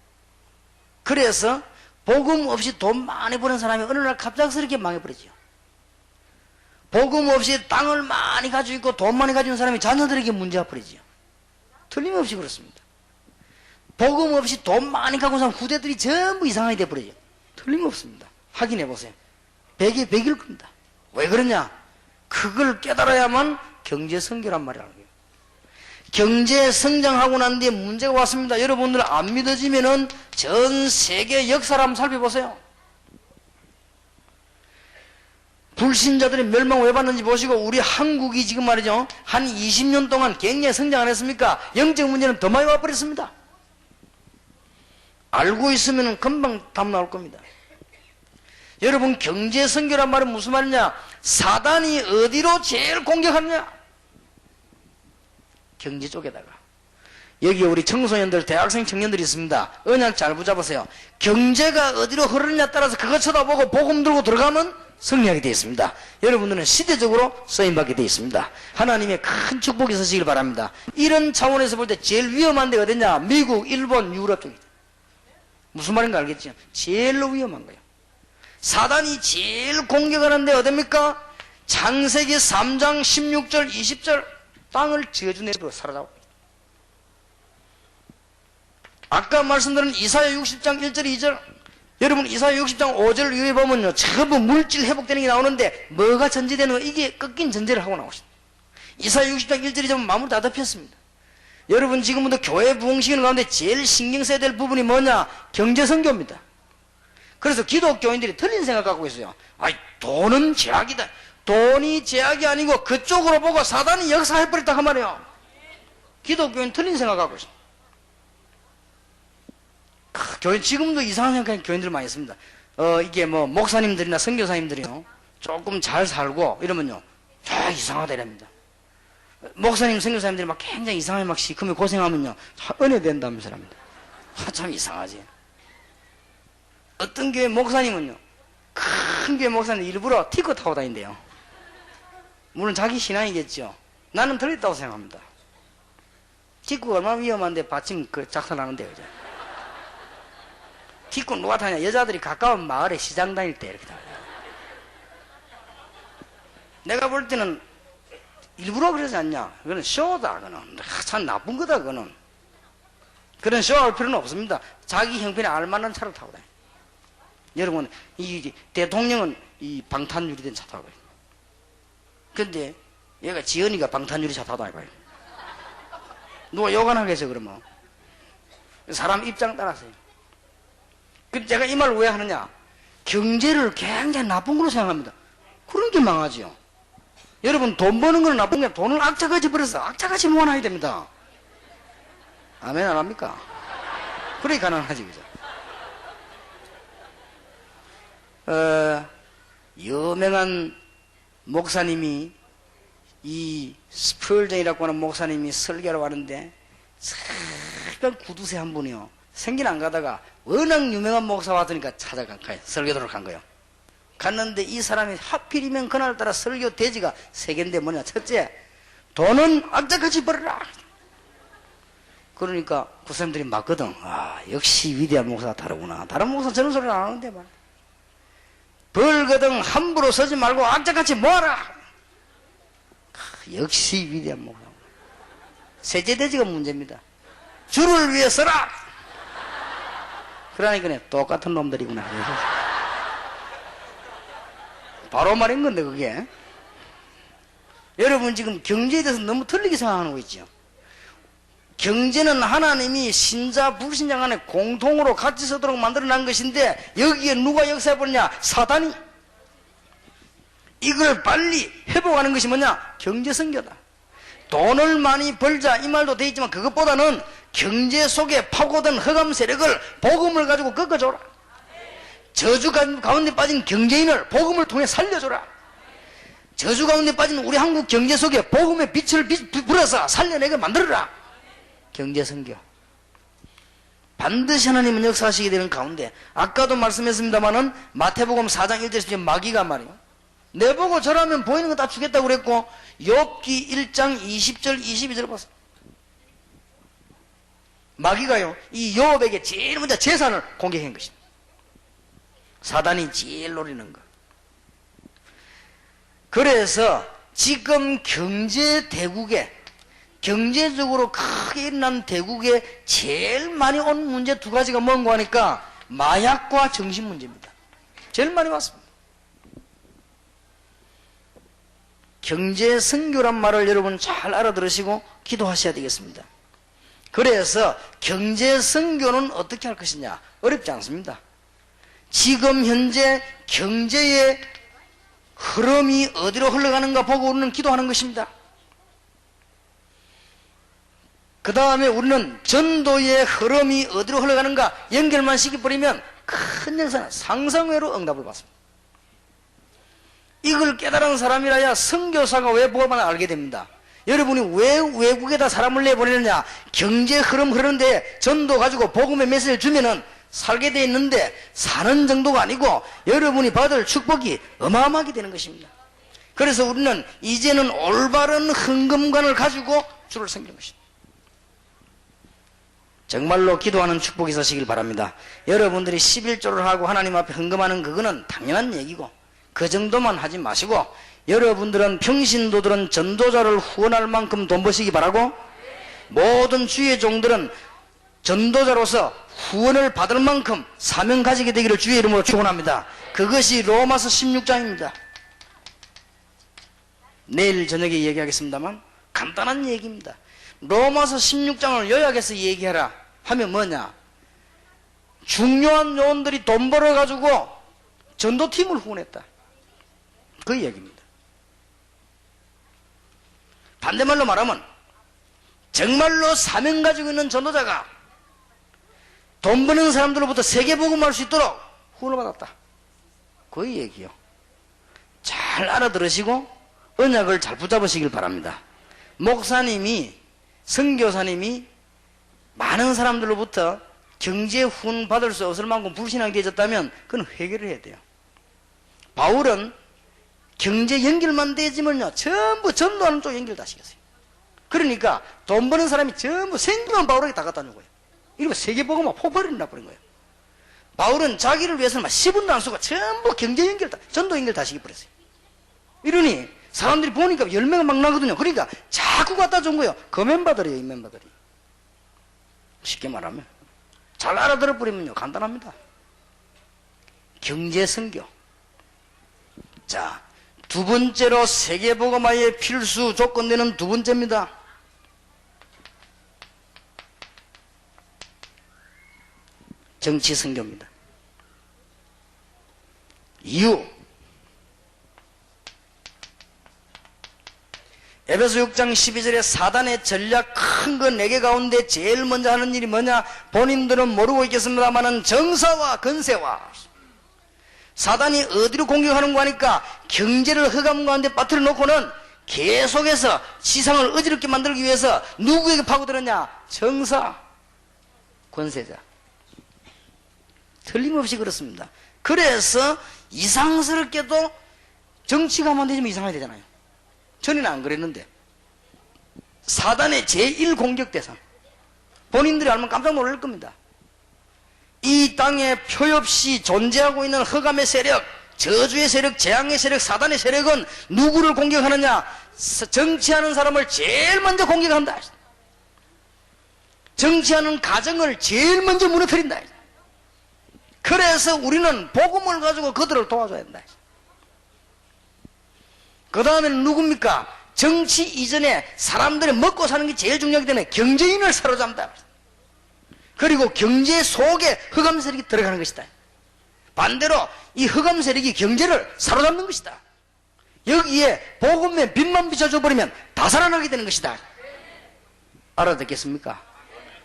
그래서 복음 없이 돈 많이 버는 사람이 어느 날 갑작스럽게 망해버리죠. 복음 없이 땅을 많이 가지고 있고 돈 많이 가지고 있는 사람이 자녀들에게 문제가 버리죠. 틀림없이 그렇습니다. 복음 없이 돈 많이 갖고 있는 사람 후대들이 전부 이상하게 돼버리죠. 틀림없습니다. 확인해 보세요. 100에 100일 겁니다. 왜 그러냐? 그걸 깨달아야만 경제성교란 말이 나는 거예요. 경제 성장하고 난 뒤에 문제가 왔습니다. 여러분들 안 믿어지면은 전 세계 역사를 한번 살펴보세요. 불신자들이 멸망 왜 받는지 보시고 우리 한국이 지금 말이죠. 한 20년 동안 굉장히 성장 안 했습니까? 영적 문제는 더 많이 와버렸습니다. 알고 있으면 금방 답 나올 겁니다. 여러분 경제 선교란 말은 무슨 말이냐? 사단이 어디로 제일 공격하느냐? 경제 쪽에다가. 여기 우리 청소년들, 대학생 청년들이 있습니다. 언약 잘 붙잡으세요. 경제가 어디로 흐르느냐에 따라서 그거 쳐다보고 복음 들고 들어가면 승리하게 되어 있습니다. 여러분들은 시대적으로 쓰임받게 되어 있습니다. 하나님의 큰 축복이 있으시길 바랍니다. 이런 차원에서 볼 때 제일 위험한 데가 어디냐? 미국, 일본, 유럽 쪽이다. 무슨 말인가 알겠죠? 제일로 위험한 거예요. 사단이 제일 공격하는 데 어딥니까? 창세기 3장 16절 20절 땅을 저주내도록 사라져버립니다. 아까 말씀드린 이사야 60장 1절 2절 여러분 이사야 60장 5절 위에 보면요 전부 물질 회복되는 게 나오는데 뭐가 전제되는 거 이게 꺾인 전제를 하고 나오십니다. 이사야 60장 1절이 좀 마무리 다 덮였습니다. 여러분 지금부터 교회 부흥시키는 가운데 제일 신경 써야 될 부분이 뭐냐? 경제선교입니다. 그래서 기독교인들이 틀린 생각 갖고 있어요. 아이 돈은 제약이다. 돈이 제약이 아니고 그쪽으로 보고 사단이 역사해버렸다 그 말이에요. 기독교인 틀린 생각 갖고 있어요. 교회 지금도 이상한 생각하는 교인들 많이 있습니다. 이게 뭐 목사님들이나 선교사님들이요 조금 잘 살고 이러면요 다 이상하다 이랍니다. 목사님 선교사님들이 막 굉장히 이상하게 막 시커멓게 고생하면요 은혜 된다면서 합니다. 참 이상하지. 어떤 교회 목사님은요 큰 교회 목사님 일부러 티커 타고 다닌대요. 물론 자기 신앙이겠죠. 나는 틀렸다고 생각합니다. 기구가 얼마나 위험한데 받침 작살나는데, 그죠? 기구 누가 타냐? 여자들이 가까운 마을에 시장 다닐 때 이렇게 타요. 내가 볼 때는 일부러 그러지 않냐? 그건 쇼다, 그거는. 참 나쁜 거다, 그거는. 그런 쇼할 필요는 없습니다. 자기 형편에 알만한 차를 타고 다녀요. 여러분, 이 대통령은 이 방탄유리 된 차 타고 다녀요. 근데 얘가 지연이가 방탄유리 차 타고 다녀요. 누가 욕 안 하겠어, 그러면. 사람 입장 따라서요. 근데 제가 이 말을 왜 하느냐? 경제를 굉장히 나쁜 걸로 생각합니다. 그런 게 망하지요. 여러분, 돈 버는 건 나쁜 게 돈을 악착같이 벌어서 악착같이 모아놔야 됩니다. 아멘 안 합니까? 그래 가능하지, 그죠? 유명한 목사님이, 이 스펄전이라고 하는 목사님이 설교를 하는데, 잠깐 구두쇠 한 분이요. 생긴 안 가다가 워낙 유명한 목사 왔으니까 찾아간 거예요. 설교도록 간 거예요. 갔는데 이 사람이 하필이면 그날따라 설교 대지가 세 개인데 뭐냐. 첫째, 돈은 악착같이 벌어라. 그러니까 그 사람들이 맞거든. 아, 역시 위대한 목사가 다르구나. 다른 목사 저런 소리를 안 하는데 말. 벌거든 함부로 서지 말고 악착같이 모아라. 역시 위대한 목사. 세제대지가 문제입니다. 주를 위해 서라. 그러니까 똑같은 놈들이구나. 바로 말인 건데 그게. 여러분 지금 경제에 대해서 너무 틀리게 생각하는 거 있죠. 경제는 하나님이 신자 불신자 간에 공통으로 같이 서도록 만들어낸 것인데 여기에 누가 역사해보느냐? 사단이. 이걸 빨리 회복하는 것이 뭐냐? 경제선교다. 돈을 많이 벌자 이 말도 돼 있지만 그것보다는 경제 속에 파고든 흑암 세력을 복음을 가지고 꺾어줘라. 저주 가운데 빠진 경제인을 복음을 통해 살려줘라. 저주 가운데 빠진 우리 한국 경제 속에 복음의 빛을 불어서 살려내게 만들어라. 경제선교. 반드시 하나님은 역사하시게 되는 가운데, 아까도 말씀했습니다마는 마태복음 4장 1절에 10절 마귀가 말이요, 내보고 절하면 보이는 거 다 주겠다고 그랬고, 욥기 1장 20절 22절을 봤어요. 마귀가요 이 욥에게 제일 먼저 재산을 공격한 것입니다. 사단이 제일 노리는 거. 그래서 지금 경제 대국에, 경제적으로 크게 일어난 대국에 제일 많이 온 문제 두 가지가 뭔가 하니까 마약과 정신 문제입니다. 제일 많이 왔습니다. 경제 선교란 말을 여러분 잘 알아들으시고 기도하셔야 되겠습니다. 그래서 경제 선교는 어떻게 할 것이냐? 어렵지 않습니다. 지금 현재 경제의 흐름이 어디로 흘러가는가 보고 우리는 기도하는 것입니다. 그 다음에 우리는 전도의 흐름이 어디로 흘러가는가 연결만 시켜버리면 큰 역사는 상상외로 응답을 받습니다. 이걸 깨달은 사람이라야 선교사가 왜 복음을 알게 됩니다. 여러분이 왜 외국에다 사람을 내보내느냐? 경제 흐름 흐르는데 전도 가지고 복음의 메시지를 주면은 살게 돼 있는데 사는 정도가 아니고 여러분이 받을 축복이 어마어마하게 되는 것입니다. 그래서 우리는 이제는 올바른 헌금관을 가지고 주를 섬기는 것입니다. 정말로 기도하는 축복이 있으시길 바랍니다. 여러분들이 11조를 하고 하나님 앞에 헌금하는 그거는 당연한 얘기고 그 정도만 하지 마시고 여러분들은 평신도들은 전도자를 후원할 만큼 돈 버시기 바라고 모든 주의 종들은 전도자로서 후원을 받을 만큼 사명 가지게 되기를 주의 이름으로 축원합니다. 그것이 로마서 16장입니다. 내일 저녁에 얘기하겠습니다만 간단한 얘기입니다. 로마서 16장을 요약해서 얘기하라 하면 뭐냐? 중요한 요원들이 돈 벌어가지고 전도팀을 후원했다. 그 얘기입니다. 반대말로 말하면 정말로 사명 가지고 있는 전도자가 돈 버는 사람들로부터 세계복음할 수 있도록 후원을 받았다. 그 얘기요. 잘 알아들으시고 언약을 잘 붙잡으시길 바랍니다. 목사님이, 선교사님이 많은 사람들로부터 경제 후원 받을 수 없을 만큼 불신하게 되어졌다면 그건 회개를 해야 돼요. 바울은 경제 연결만 되지면요 전부 전도하는 쪽 연결 다 시켰어요. 그러니까 돈 버는 사람이 전부 생기만 바울에게 다 갖다 준 거예요. 이러면 세계복음화 폭발이 나버린 거예요. 바울은 자기를 위해서는 막 10원도 안 쓰고 전부 경제 연결 다, 전도 연결 다 시켜버렸어요. 이러니 사람들이 보니까 열매가 막 나거든요. 그러니까 자꾸 갖다 준 거예요. 그 멤버들이에요, 이 멤버들이. 쉽게 말하면 잘 알아들어 버리면요 간단합니다. 경제 선교. 자, 두 번째로 세계복음화의 필수 조건 되는 두 번째입니다. 정치 선교입니다. 이유. 에베소 6장 12절에 사단의 전략 큰 거 4개 가운데 제일 먼저 하는 일이 뭐냐? 본인들은 모르고 있겠습니다마는 정사와 건세와. 사단이 어디로 공격하는 거 하니까 경제를 흑암 가운데 빠뜨려 놓고는 계속해서 지상을 어지럽게 만들기 위해서 누구에게 파고들었냐? 정사, 권세자. 틀림없이 그렇습니다. 그래서 이상스럽게도 정치가 하면 되지만 이상하게 되잖아요. 전에는 안 그랬는데 사단의 제1공격 대상 본인들이 알면 깜짝 놀랄 겁니다. 이 땅에 표 없이 존재하고 있는 흑암의 세력, 저주의 세력, 재앙의 세력, 사단의 세력은 누구를 공격하느냐? 정치하는 사람을 제일 먼저 공격한다. 정치하는 가정을 제일 먼저 무너뜨린다. 그래서 우리는 복음을 가지고 그들을 도와줘야 된다. 그 다음에는 누굽니까? 정치 이전에 사람들이 먹고 사는 게 제일 중요하기 때문에 경제인을 사로잡는다. 그리고 경제 속에 흑암 세력이 들어가는 것이다. 반대로 이 흑암 세력이 경제를 사로잡는 것이다. 여기에 복음의 빛만 비춰줘 버리면 다 살아나게 되는 것이다. 알아듣겠습니까?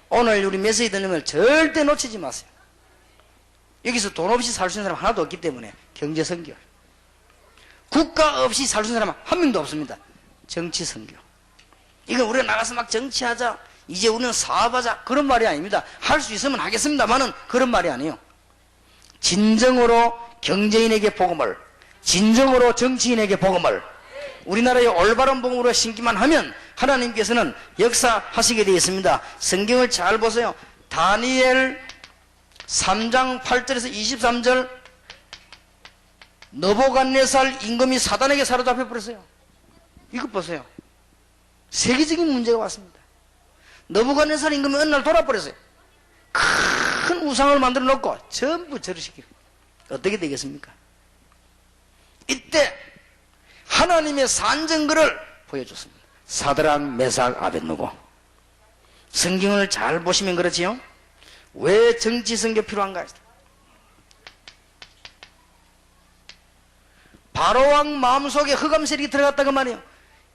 오늘 우리 메시지 들으면 절대 놓치지 마세요. 여기서 돈 없이 살 수 있는 사람 하나도 없기 때문에 경제 선교. 국가 없이 살 수 있는 사람 한 명도 없습니다. 정치 선교. 이건 우리가 나가서 막 정치하자, 이제 우리는 사업하자, 그런 말이 아닙니다. 할 수 있으면 하겠습니다만은 그런 말이 아니에요. 진정으로 경제인에게 복음을, 진정으로 정치인에게 복음을 우리나라의 올바른 복음으로 신기만 하면 하나님께서는 역사하시게 되어 있습니다. 성경을 잘 보세요. 다니엘 3장 8절에서 23절. 느부갓네살 임금이 사단에게 사로잡혀 버렸어요. 이것 보세요. 세계적인 문제가 왔습니다. 느부갓네살 임금이 어느 날 돌아버렸어요. 큰 우상을 만들어 놓고 전부 절시키고. 어떻게 되겠습니까? 이때 하나님의 산증거를 보여줬습니다. 사드락, 메삭, 아벳느고. 성경을 잘 보시면 그렇지요. 왜 정치 선교 필요한가? 바로왕 마음속에 흑암 세력이 들어갔다고 말이에요.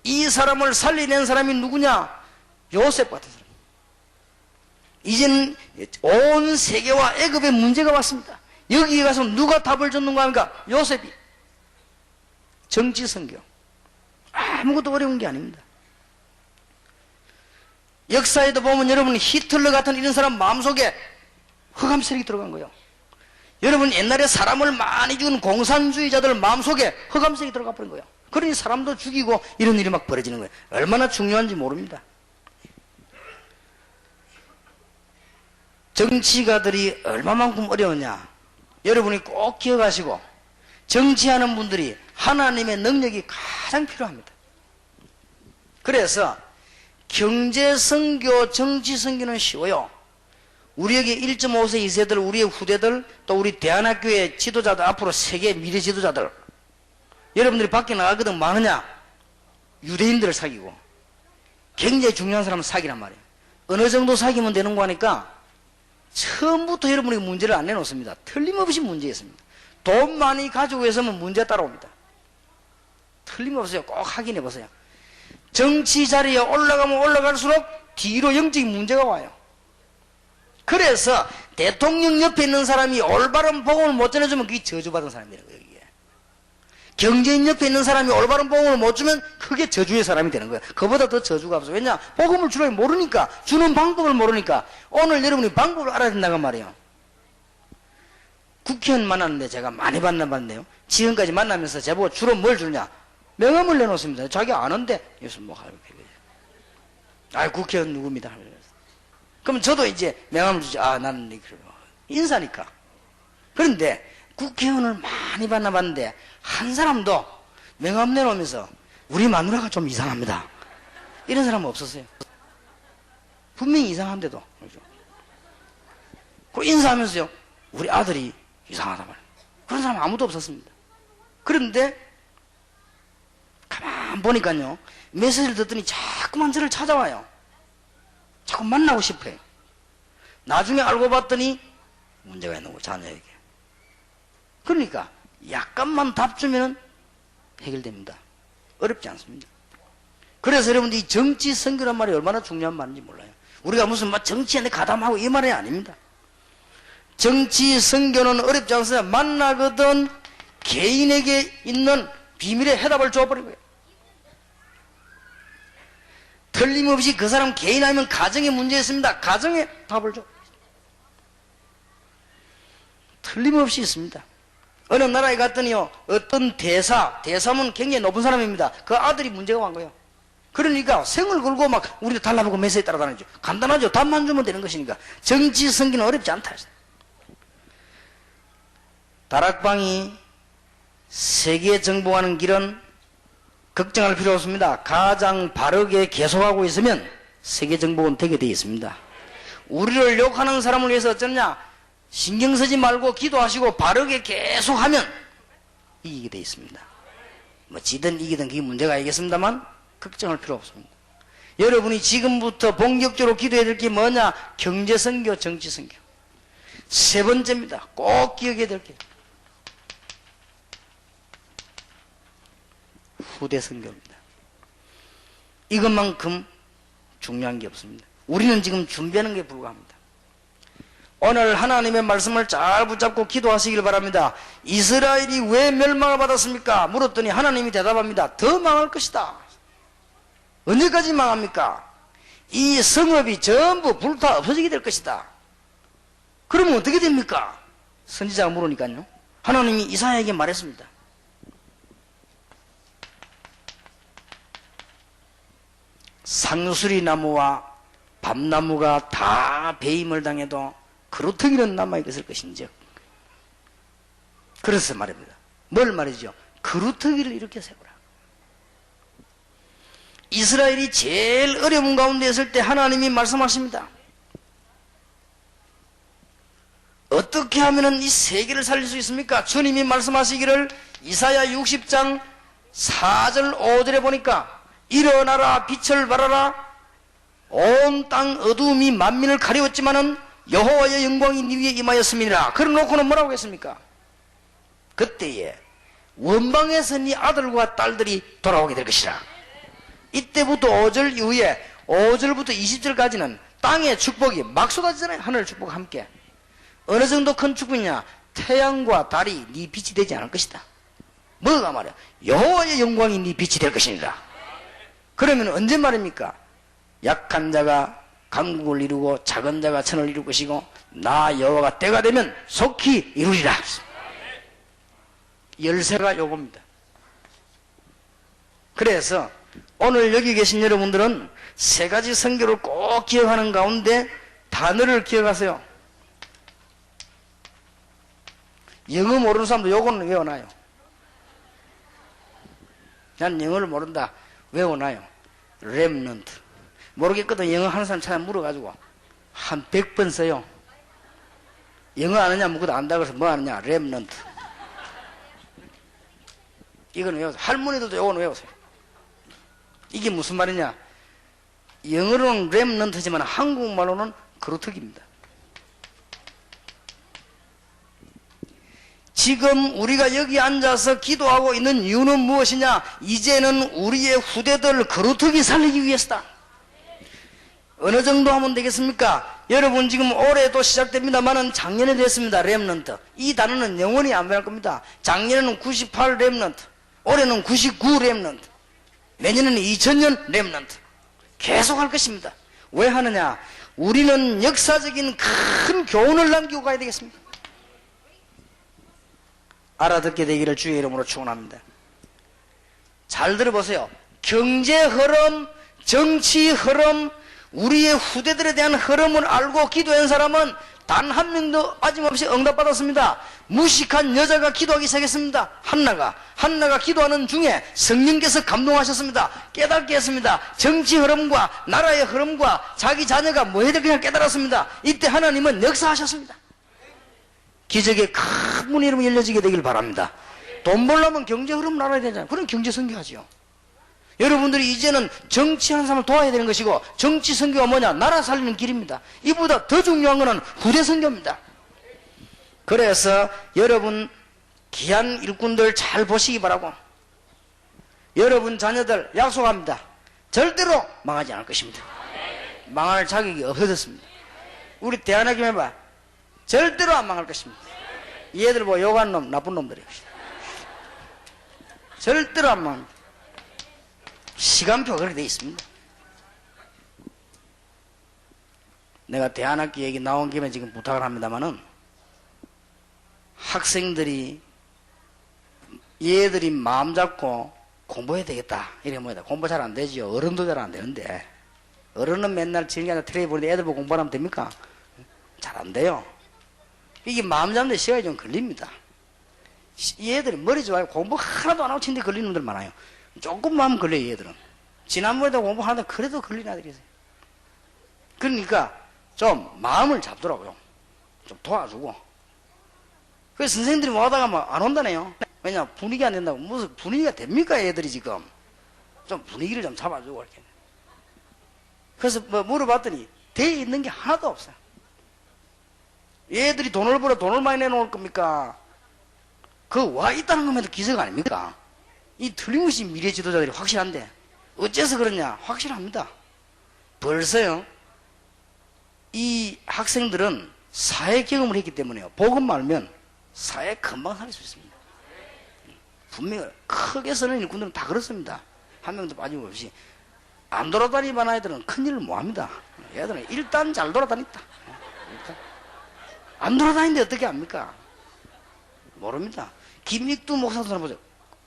이 사람을 살려낸 사람이 누구냐? 요셉 같은 사람. 이제는 온 세계와 애굽에 문제가 왔습니다. 여기에 가서 누가 답을 줬는가 하니까 요셉이. 정치 선교. 아무것도 어려운 게 아닙니다. 역사에도 보면 여러분 히틀러 같은 이런 사람 마음속에 흑암 세력이 들어간 거예요. 여러분 옛날에 사람을 많이 죽은 공산주의자들 마음속에 흑암 세력이 들어가 버린 거예요. 그러니 사람도 죽이고 이런 일이 막 벌어지는 거예요. 얼마나 중요한지 모릅니다. 정치가들이 얼마만큼 어려웠냐? 여러분이 꼭 기억하시고 정치하는 분들이 하나님의 능력이 가장 필요합니다. 그래서 경제선교, 정치선교는 쉬워요. 우리에게 1.5세, 2세들, 우리의 후대들, 또 우리 대안학교의 지도자들, 앞으로 세계 미래 지도자들, 여러분들이 밖에 나가거든 많으냐? 유대인들을 사귀고 굉장히 중요한 사람을 사귀란 말이에요. 어느 정도 사귀면 되는 거 하니까 처음부터 여러분에게 문제를 안 내놓습니다. 틀림없이 문제 있습니다. 돈 많이 가지고 있으면 문제 따라옵니다. 틀림없어요. 꼭 확인해 보세요. 정치 자리에 올라가면 올라갈수록 뒤로 영적인 문제가 와요. 그래서 대통령 옆에 있는 사람이 올바른 복음을 못 전해주면 그게 저주받은 사람이 되는 거예요. 이게. 경제인 옆에 있는 사람이 올바른 복음을 못 주면 그게 저주의 사람이 되는 거예요. 그보다 더 저주가 없어요. 왜냐? 복음을 주로 모르니까, 주는 방법을 모르니까. 오늘 여러분이 방법을 알아야 된다고 말이에요. 국회의원 만났는데 제가 많이 만나봤는데요. 지금까지 만나면서 제보고 주로 뭘 주느냐? 명함을 내놓습니다. 자기 아는데, 이것은 뭐, 아, 국회의원 누구입니다. 그럼 저도 이제 명함을 주죠. 아, 나는 이렇게. 인사니까. 그런데 국회의원을 많이 만나봤는데, 한 사람도 명함 내놓으면서, 우리 마누라가 좀 이상합니다. 이런 사람은 없었어요. 분명히 이상한데도. 그렇죠? 그 인사하면서요, 우리 아들이 이상하다 말이에요. 그런 사람 아무도 없었습니다. 그런데, 가만 보니까요, 메시지를 듣더니 자꾸만 저를 찾아와요. 자꾸 만나고 싶어요. 나중에 알고 봤더니, 문제가 있는 거예요, 자녀에게. 그러니까, 약간만 답 주면은 해결됩니다. 어렵지 않습니다. 그래서 여러분들 이 정치 선교란 말이 얼마나 중요한 말인지 몰라요. 우리가 무슨 막 정치에 가담하고 이 말이 아닙니다. 정치 선교는 어렵지 않습니다. 만나거든 개인에게 있는 비밀의 해답을 줘버린 거예요. 틀림없이 그 사람 개인 아니면 가정에 문제 있습니다. 가정에 답을 줘. 틀림없이 있습니다. 어느 나라에 갔더니요, 어떤 대사면 굉장히 높은 사람입니다. 그 아들이 문제가 온 거예요. 그러니까 생을 걸고 막 우리도 달라보고 메시지 따라다니죠. 간단하죠. 답만 주면 되는 것이니까. 정치 선기는 어렵지 않다. 다락방이 세계 정복하는 길은 걱정할 필요 없습니다. 가장 바르게 계속하고 있으면 세계 정복은 되게 되어 있습니다. 우리를 욕하는 사람을 위해서 어쩌냐? 신경 쓰지 말고 기도하시고 바르게 계속하면 이기게 되어 있습니다. 뭐 지든 이기든 그게 문제가 아니겠습니다만 걱정할 필요 없습니다. 여러분이 지금부터 본격적으로 기도해야 될 게 뭐냐? 경제선교, 정치선교. 세 번째입니다. 꼭 기억해야 될 게. 후대선교입니다. 이것만큼 중요한 게 없습니다. 우리는 지금 준비하는 게 불과합니다. 오늘 하나님의 말씀을 잘 붙잡고 기도하시길 바랍니다. 이스라엘이 왜 멸망을 받았습니까? 물었더니 하나님이 대답합니다. 더 망할 것이다. 언제까지 망합니까? 이 성읍이 전부 불타 없어지게 될 것이다. 그러면 어떻게 됩니까? 선지자가 물으니까요. 하나님이 이사야에게 말했습니다. 상수리 나무와 밤나무가 다 배임을 당해도 그루터기는 남아있을 것인즉. 그래서 말입니다. 뭘 말이죠? 그루터기를 이렇게 세우라. 이스라엘이 제일 어려운 가운데 있을 때 하나님이 말씀하십니다. 어떻게 하면 이 세계를 살릴 수 있습니까? 주님이 말씀하시기를 이사야 60장 4절 5절에 보니까 일어나라 빛을 발하라 온 땅 어두움이 만민을 가리웠지만은 여호와의 영광이 네 위에 임하였음이니라. 그러놓고는 뭐라고 했습니까? 그때에 원방에서 네 아들과 딸들이 돌아오게 될 것이라. 이때부터 5절 이후에 5절부터 20절까지는 땅의 축복이 막 쏟아지잖아요. 하늘 축복과 함께. 어느 정도 큰 축복이냐? 태양과 달이 네 빛이 되지 않을 것이다. 뭐가 말이야? 여호와의 영광이 네 빛이 될 것이니라. 그러면 언제 말입니까? 약한 자가 강국을 이루고 작은 자가 천을 이룰 것이고 나 여호와가 때가 되면 속히 이루리라. 열쇠가 요겁니다. 그래서 오늘 여기 계신 여러분들은 세 가지 선교를 꼭 기억하는 가운데 단어를 기억하세요. 영어 모르는 사람도 요거는 외워놔요. 난 영어를 모른다. 외워놔요. 렘넌트. 모르겠거든. 영어 하는 사람 찾아 물어가지고 한 100번 써요. 영어 아느냐 묻고도 안다고 해서 뭐 아느냐? 렘넌트. 이거는 외우세요. 할머니들도 요거는 외우세요. 이게 무슨 말이냐? 영어로는 렘넌트지만 한국말로는 그루터기입니다. 지금 우리가 여기 앉아서 기도하고 있는 이유는 무엇이냐? 이제는 우리의 후대들 그루터기 살리기 위해서다. 어느 정도 하면 되겠습니까? 여러분 지금 올해도 시작됩니다만은 작년에 됐습니다. 렘넌트. 이 단어는 영원히 안 변할 겁니다. 작년에는 98 렘넌트, 올해는 99 렘넌트, 내년에는 2000년 렘넌트. 계속 할 것입니다. 왜 하느냐? 우리는 역사적인 큰 교훈을 남기고 가야 되겠습니다. 알아듣게 되기를 주의 이름으로 축원합니다. 잘 들어보세요. 경제 흐름, 정치 흐름, 우리의 후대들에 대한 흐름을 알고 기도한 사람은 단 한 명도 빠짐없이 응답받았습니다. 무식한 여자가 기도하기 시작했습니다. 한나가 기도하는 중에 성령께서 감동하셨습니다. 깨닫게 했습니다. 정치 흐름과 나라의 흐름과 자기 자녀가 뭐 해야 될 그냥 깨달았습니다. 이때 하나님은 역사하셨습니다. 기적의 큰 문이 여러분 열려지게 되길 바랍니다. 돈 벌려면 경제 흐름을 알아야 되잖아요. 그럼 경제 선교하죠. 여러분들이 이제는 정치하는 사람을 도와야 되는 것이고, 정치 선교가 뭐냐? 나라 살리는 길입니다. 이보다 더 중요한 것은 후대 선교입니다. 그래서 여러분 귀한 일꾼들 잘 보시기 바라고, 여러분 자녀들 약속합니다. 절대로 망하지 않을 것입니다. 망할 자격이 없어졌습니다. 우리 대안하기 해봐. 절대로 안 망할 것입니다. 얘들 뭐 욕하는 놈, 나쁜 놈들이에요. 절대로 안 망합니다. 시간표가 그렇게 되어 있습니다. 내가 대안학교 얘기 나온 김에 지금 부탁을 합니다마는, 학생들이 얘들이 마음 잡고 공부해야 되겠다 이래 뭐다. 공부 잘 안 되지요. 어른도 잘 안 되는데, 어른은 맨날 지금까지 텔레비 보는데 애들 보고 공부하면 됩니까? 잘 안 돼요. 이게 마음 잡는 데 시간이 좀 걸립니다. 얘들이 머리 좋아요. 공부 하나도 안 하고 친데 걸리는 놈들 많아요. 조금만 하면 걸려요. 얘들은 지난번에도 공부하는데 그래도 걸리는 아들이 있어요. 그러니까 좀 마음을 잡더라고요. 좀 도와주고. 그래서 선생님들이 뭐 하다가 막 안 온다네요. 왜냐, 분위기 안 된다고. 무슨 분위기가 됩니까 애들이 지금. 좀 분위기를 좀 잡아주고 이렇게. 그래서 뭐 물어봤더니 돼 있는 게 하나도 없어요. 얘들이 돈을 벌어 돈을 많이 내놓을 겁니까? 그 와 있다는 것만도 기적 아닙니까? 이 틀림없이 미래 지도자들이 확실한데 어째서 그러냐? 확실합니다. 벌써요, 이 학생들은 사회 경험을 했기 때문에요. 복음 알면 사회 금방 살 수 있습니다. 분명히 크게 쓰는 일꾼들은 다 그렇습니다. 한 명도 빠짐없이. 안 돌아다니는 아이들은 큰일을 못합니다. 얘들은 일단 잘 돌아다녔다. 안 돌아다니는데 어떻게 합니까? 모릅니다. 김익두 목사도 보세요.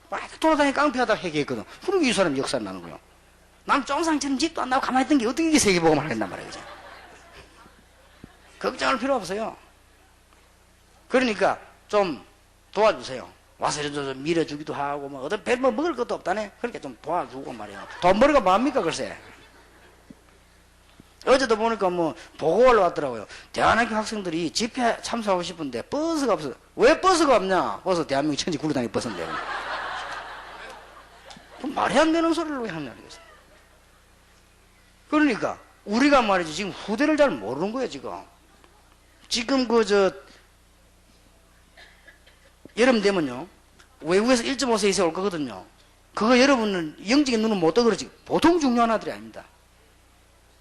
막 돌아다니 깡패하다 회개했거든. 그러게 이 사람 역사를 나는 거예요. 난 쫑상처럼 집도 안 나고 가만히 있던 게 어떻게 이게 세계복음을 하겠단 말이에요. 그죠? 걱정할 필요 없어요. 그러니까 좀 도와주세요. 와서 좀 밀어주기도 하고, 뭐, 어떤 별뭐 먹을 것도 없다네? 그렇게 좀 도와주고 말이에요. 돈 벌이가 뭐합니까, 글쎄? 어제도 보니까 뭐, 보고 올라왔더라고요. 대한학교 학생들이 집회 참석하고 싶은데 버스가 없어. 왜 버스가 없냐? 버스 대한민국 천지 굴러다니는 버스인데. 말이 안 되는 소리를 왜 하냐, 이거죠. 그러니까, 우리가 말이지, 지금 후대를 잘 모르는 거예요, 지금. 지금 여름 되면요, 외국에서 1.5세 이상 올 거거든요. 그거 여러분은 영적인 눈은 못 떠 그러지. 보통 중요한 아들이 아닙니다.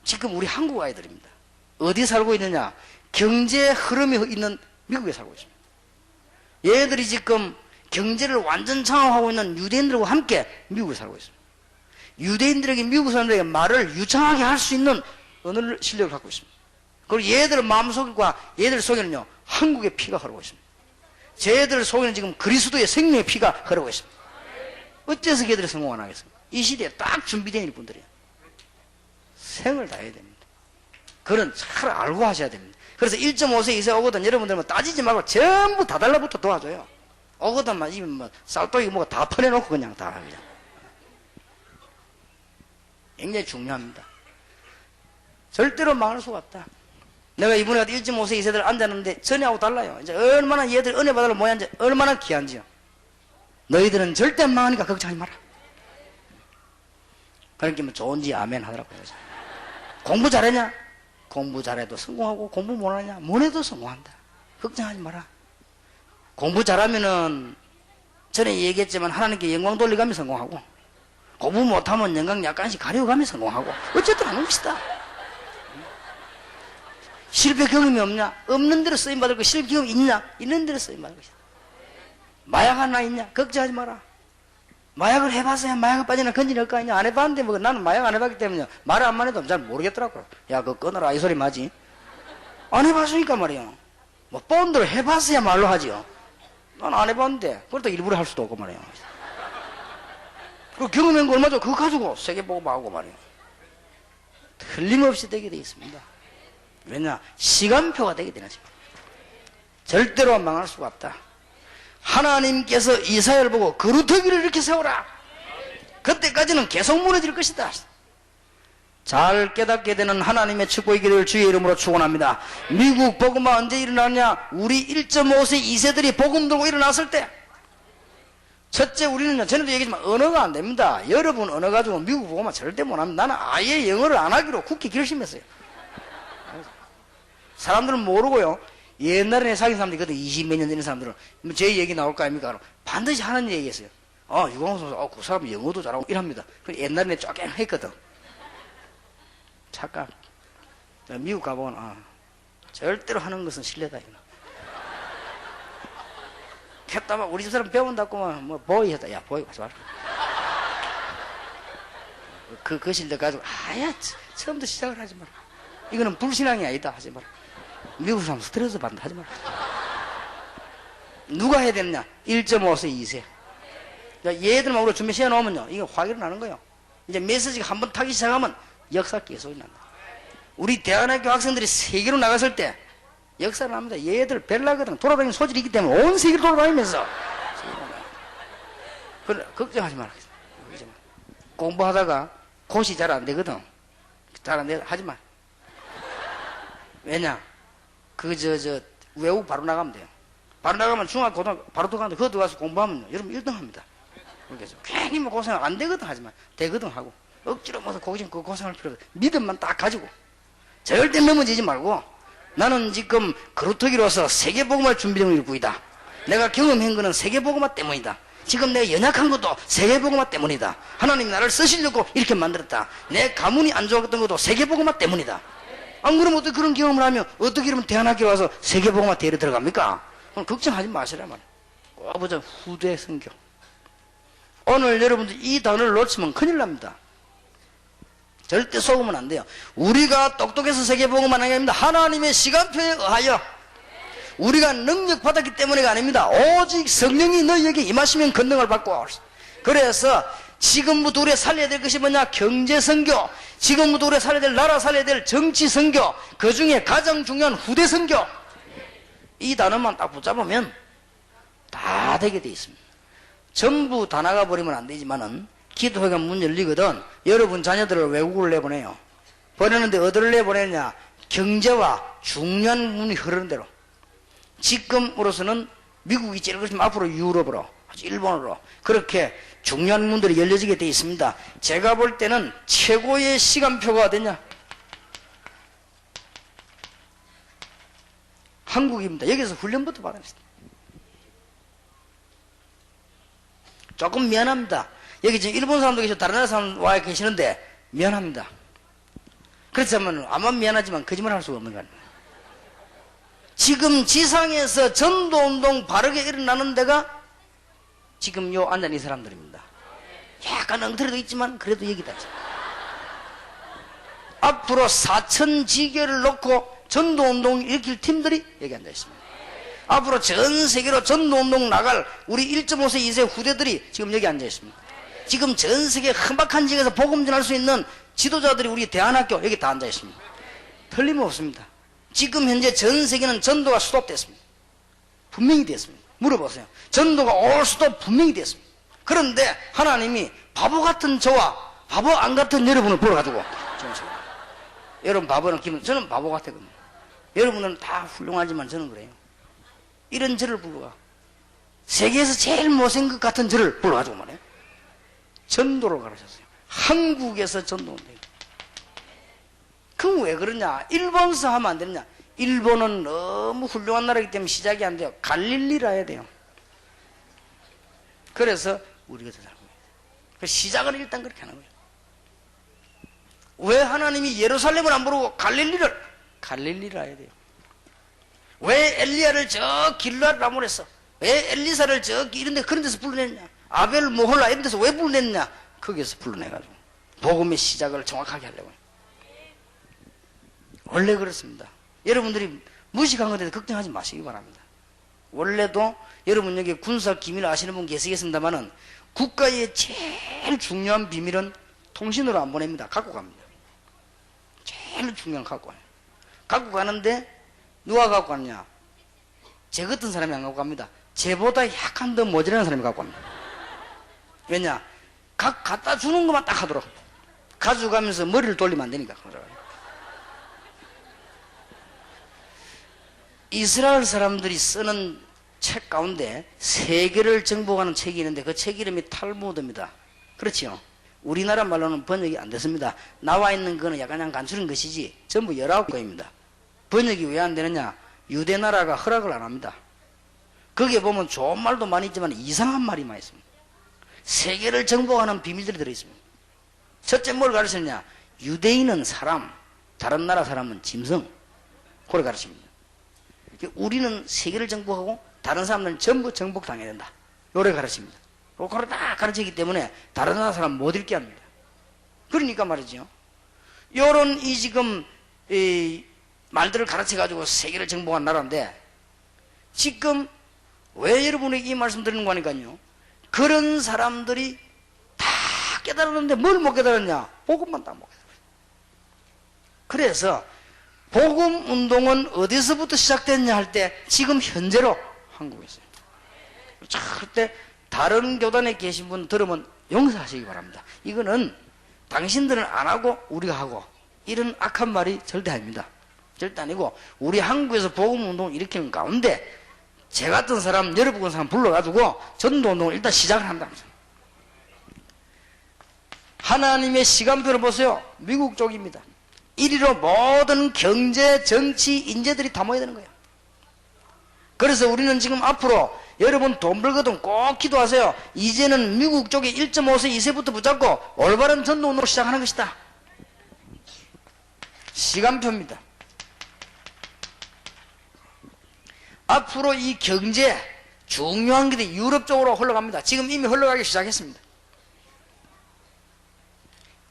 지금 우리 한국 아이들입니다. 어디 살고 있느냐? 경제 흐름이 있는 미국에 살고 있습니다. 얘들이 지금 경제를 완전 장악하고 있는 유대인들과 함께 미국에 살고 있습니다. 유대인들에게, 미국 사람들에게 말을 유창하게 할 수 있는 언어 실력을 갖고 있습니다. 그리고 얘들 마음속과 얘들 속에는요, 한국의 피가 흐르고 있습니다. 쟤들 속에는 지금 그리스도의 생명의 피가 흐르고 있습니다. 어째서 걔들이 성공 안 하겠습니까? 이 시대에 딱 준비된 일꾼들이에요. 생을 다해야 됩니다. 그런 잘 알고 하셔야 됩니다. 그래서 1.5세 이상 오거든 여러분들은 따지지 말고 전부 다 달라붙어 도와줘요. 오거든만 입에 뭐 쌀떡이 뭐가 다 퍼내놓고 그냥 다 그냥. 굉장히 중요합니다. 절대로 망할 수가 없다. 내가 이번에 1.5세 이세들 앉았는데 전에하고 달라요. 이제 얼마나 얘들 은혜 받으러 모였는지 얼마나 귀한지요. 너희들은 절대 안 망하니까 걱정하지 마라. 그러니까 뭐 좋은지 아멘 하더라고요. 공부 잘하냐? 공부 잘해도 성공하고, 공부 못하냐? 못해도 성공한다. 걱정하지 마라. 공부 잘하면은 전에 얘기했지만 하나님께 영광 돌려가며 성공하고, 공부 못하면 영광 약간씩 가려가며 성공하고, 어쨌든 하는 것이다. 실패 경험이 없냐? 없는 대로 쓰임받을 거. 실패 경험이 있냐? 있는 대로 쓰임받을 것이다. 마약 하나 있냐? 걱정하지 마라. 마약을 해봤어야 마약을 빠지나 건지는 거 아니냐? 안 해봤는데 뭐 나는 마약 안 해봤기 때문에 말을 안 해도 잘 모르겠더라고. 야, 그거 끊어라 이 소리 맞지? 안 해봤으니까 말이야. 뭐 본드를 해봤어야 말로 하지요. 난 안 해봤는데. 그렇다고 일부러 할 수도 없고 말이에요. 그 경험한 거 얼마죠? 그거 가지고 세계복음하고 말이에요. 틀림없이 되게 되어 있습니다. 왜냐? 시간표가 되게 되는 거죠. 절대로 망할 수가 없다. 하나님께서 이사야를 보고 그루터기를 이렇게 세워라. 그때까지는 계속 무너질 것이다. 잘 깨닫게 되는 하나님의 축복이 기를 주의 이름으로 축원합니다. 미국 복음화 언제 일어나냐? 우리 1.5세 2세들이 복음 들고 일어났을 때. 첫째, 우리는요, 전에도 얘기했지만 언어가 안 됩니다. 여러분 언어 가지고 미국 복음화 절대 못합니다. 나는 아예 영어를 안 하기로 굳게 결심했어요. 사람들은 모르고요. 옛날에 사귄 사람들이 그때 20몇 년 되는 사람들은 제 얘기 나올 거 아닙니까? 반드시 하는 얘기했어요. 유광수 선수, 그 사람 영어도 잘하고 이랍니다. 옛날에 쫙 했거든. 착각. 미국 가보면, 절대로 하는 것은 실례다, 이거. 했다마 우리 집 사람 배운다고만, 보이 했다. 야, 보이 가지 마라. 그 실력 가지고, 처음부터 시작을 하지 마라. 이거는 불신앙이 아니다. 하지 마라. 미국 사람 스트레스 받는다. 하지 마라. 누가 해야 되느냐? 1.5세, 2세. 얘들만 우리가 준비 시해 놓으면요, 이게 확 일어나는 거예요. 이제 메시지가 한번 타기 시작하면 역사 계속 난다. 우리 대안학교 학생들이 세계로 나갔을 때 역사를 합니다. 얘들 벨라거든. 돌아다니는 소질이 있기 때문에 온 세계를 돌아다니면서. 그래, 걱정하지 마라. 공부하다가 고시 잘 안 되거든. 잘 안 돼. 하지 마. 왜냐? 외국 바로 나가면 돼요. 바로 나가면 중학교, 고등학교 바로 들어가는데 그거 들어가서 공부하면 여러분 1등 합니다. 그래서 괜히 고생 안 되거든 하지만 되거든 하고 억지로 그 고생할 필요 없어. 믿음만 딱 가지고 절대 넘어지지 말고 나는 지금 그루터기로서 세계복음할 준비되는 일꾼이다. 내가 경험한 거는 세계복음화 때문이다. 지금 내가 연약한 것도 세계복음화 때문이다. 하나님이 나를 쓰시려고 이렇게 만들었다. 내 가문이 안 좋았던 것도 세계복음화 때문이다. 안 그러면 어떻게 그런 경험을 하면 어떻게 이러면 대안학교 와서 세계복음화 대회에 들어갑니까? 그럼 걱정하지 마시라 말이야. 꼭 보자. 후대 선교. 오늘 여러분들 이 단어를 놓치면 큰일 납니다. 절대 속으면 안 돼요. 우리가 똑똑해서 세계복음만 하는 게 아닙니다. 하나님의 시간표에 의하여 우리가 능력 받았기 때문에가 아닙니다. 오직 성령이 너희에게 임하시면 권능을 받고. 그래서 지금부터 우리가 살려야 될 것이 뭐냐? 경제선교. 지금부터 우리가 살려야 될 나라 살려야 될 정치선교. 그 중에 가장 중요한 후대선교. 이 단어만 딱 붙잡으면 다 되게 돼 있습니다. 전부 다 나가버리면 안 되지만은 기도회가 문 열리거든. 여러분 자녀들을 외국을 내보내요. 보내는데 어디를 내보내느냐? 경제와 중요한 문이 흐르는 대로. 지금으로서는 미국이 제일 그렇지만 앞으로 유럽으로, 일본으로 그렇게 중요한 문들이 열려지게 돼 있습니다. 제가 볼 때는 최고의 시간표가 어디냐? 한국입니다. 여기서 훈련부터 받아야 합니다. 조금 미안합니다. 여기 지금 일본 사람도 계시고 다른 나라 사람 와 계시는데 미안합니다. 그렇지만 아마 미안하지만 거짓말 할 수가 없는 거 아닙니까? 지금 지상에서 전도운동 바르게 일어나는 데가 지금 요 앉은 이 사람들입니다. 약간 엉터리도 있지만 그래도 여기다. 앞으로 4,000지교를 놓고 전도운동 일으킬 팀들이 여기 앉아 있습니다. 앞으로 전 세계로 전도운동 나갈 우리 1.5세 2세 후대들이 지금 여기 앉아 있습니다. 지금 전 세계 험악한 지역에서 복음 전할 수 있는 지도자들이 우리 대안학교 여기 다 앉아 있습니다. 틀림없습니다. 지금 현재 전 세계는 전도가 스톱됐습니다. 분명히 됐습니다. 물어보세요. 전도가 올 수도 분명히 됐습니다. 그런데 하나님이 바보 같은 저와 바보 안 같은 여러분을 불러가지고 여러분 바보는 기분, 저는 바보 같거든요. 여러분은 다 훌륭하지만 저는 그래요. 이런 저를 불러가. 세계에서 제일 못생긴 것 같은 저를 불러가지고 말해요. 전도를 가르쳤어요. 한국에서 전도운동. 그럼 왜 그러냐? 일본서 하면 안 되느냐? 일본은 너무 훌륭한 나라이기 때문에 시작이 안 돼요. 갈릴리라 해야 돼요. 그래서 우리가 더 살고 있어요. 시작을 일단 그렇게 하는 거예요. 왜 하나님이 예루살렘을 안 부르고 갈릴리라 해야 돼요. 왜 엘리야를 저 길르앗 라몬에서, 왜 엘리사를 저 이런 데 그런 데서 불러냈냐? 아벨 모홀라 이런 데서 왜 불러냈냐? 거기에서 불러내가지고 복음의 시작을 정확하게 하려고 해요. 원래 그렇습니다. 여러분들이 무식한 것에 대해서 걱정하지 마시기 바랍니다. 원래도 여러분 여기 군사 기밀 아시는 분 계시겠습니다만은 국가의 제일 중요한 비밀은 통신으로 안 보냅니다. 갖고 갑니다. 제일 중요한 거 갖고 가요. 갖고 가는데 누가 갖고 가느냐? 제 같은 사람이 안 갖고 갑니다. 쟤보다 약한 더 모자라는 사람이 갖고 갑니다. 왜냐? 갖다 주는 것만 딱 하도록. 가져가면서 머리를 돌리면 안 되니까. 이스라엘 사람들이 쓰는 책 가운데 세계를 정복하는 책이 있는데 그 책 이름이 탈무드입니다. 그렇지요? 우리나라 말로는 번역이 안 됐습니다. 나와 있는 거는 약간 간추린 것이지 전부 19권입니다. 번역이 왜 안 되느냐? 유대 나라가 허락을 안 합니다. 거기에 보면 좋은 말도 많이 있지만 이상한 말이 많이 있습니다. 세계를 정복하는 비밀들이 들어있습니다. 첫째 뭘 가르치느냐? 유대인은 사람, 다른 나라 사람은 짐승. 그걸 가르칩니다. 우리는 세계를 정복하고 다른 사람들은 전부 정복당해야 된다. 요래 가르칩니다. 그걸 다 가르치기 때문에 다른 나라 사람 못 읽게 합니다. 그러니까 말이죠. 요런 이 지금 이 말들을 가르쳐가지고 세계를 정복한 나라인데 지금 왜 여러분에게 이 말씀 드리는 거니까요. 그런 사람들이 다 깨달았는데 뭘 못 깨달았냐? 복음만 딱 못 깨달았어요. 그래서 복음 운동은 어디서부터 시작됐냐 할 때 지금 현재로 한국에서요. 절대 다른 교단에 계신 분 들으면 용서하시기 바랍니다. 이거는 당신들은 안 하고 우리가 하고 이런 악한 말이 절대 아닙니다. 절대 아니고 우리 한국에서 복음 운동을 일으키는 가운데 제 같은 사람, 여러분 같은 사람 불러가지고 전도 운동을 일단 시작을 한답니다. 하나님의 시간표를 보세요. 미국 쪽입니다. 이리로 모든 경제, 정치, 인재들이 다 모여야 되는 거예요. 그래서 우리는 지금 앞으로 여러분 돈 벌거든 꼭 기도하세요. 이제는 미국 쪽에 1.5세, 2세부터 붙잡고 올바른 전도 운동을 시작하는 것이다. 시간표입니다. 앞으로 이 경제 중요한 게 유럽 쪽으로 흘러갑니다. 지금 이미 흘러가기 시작했습니다.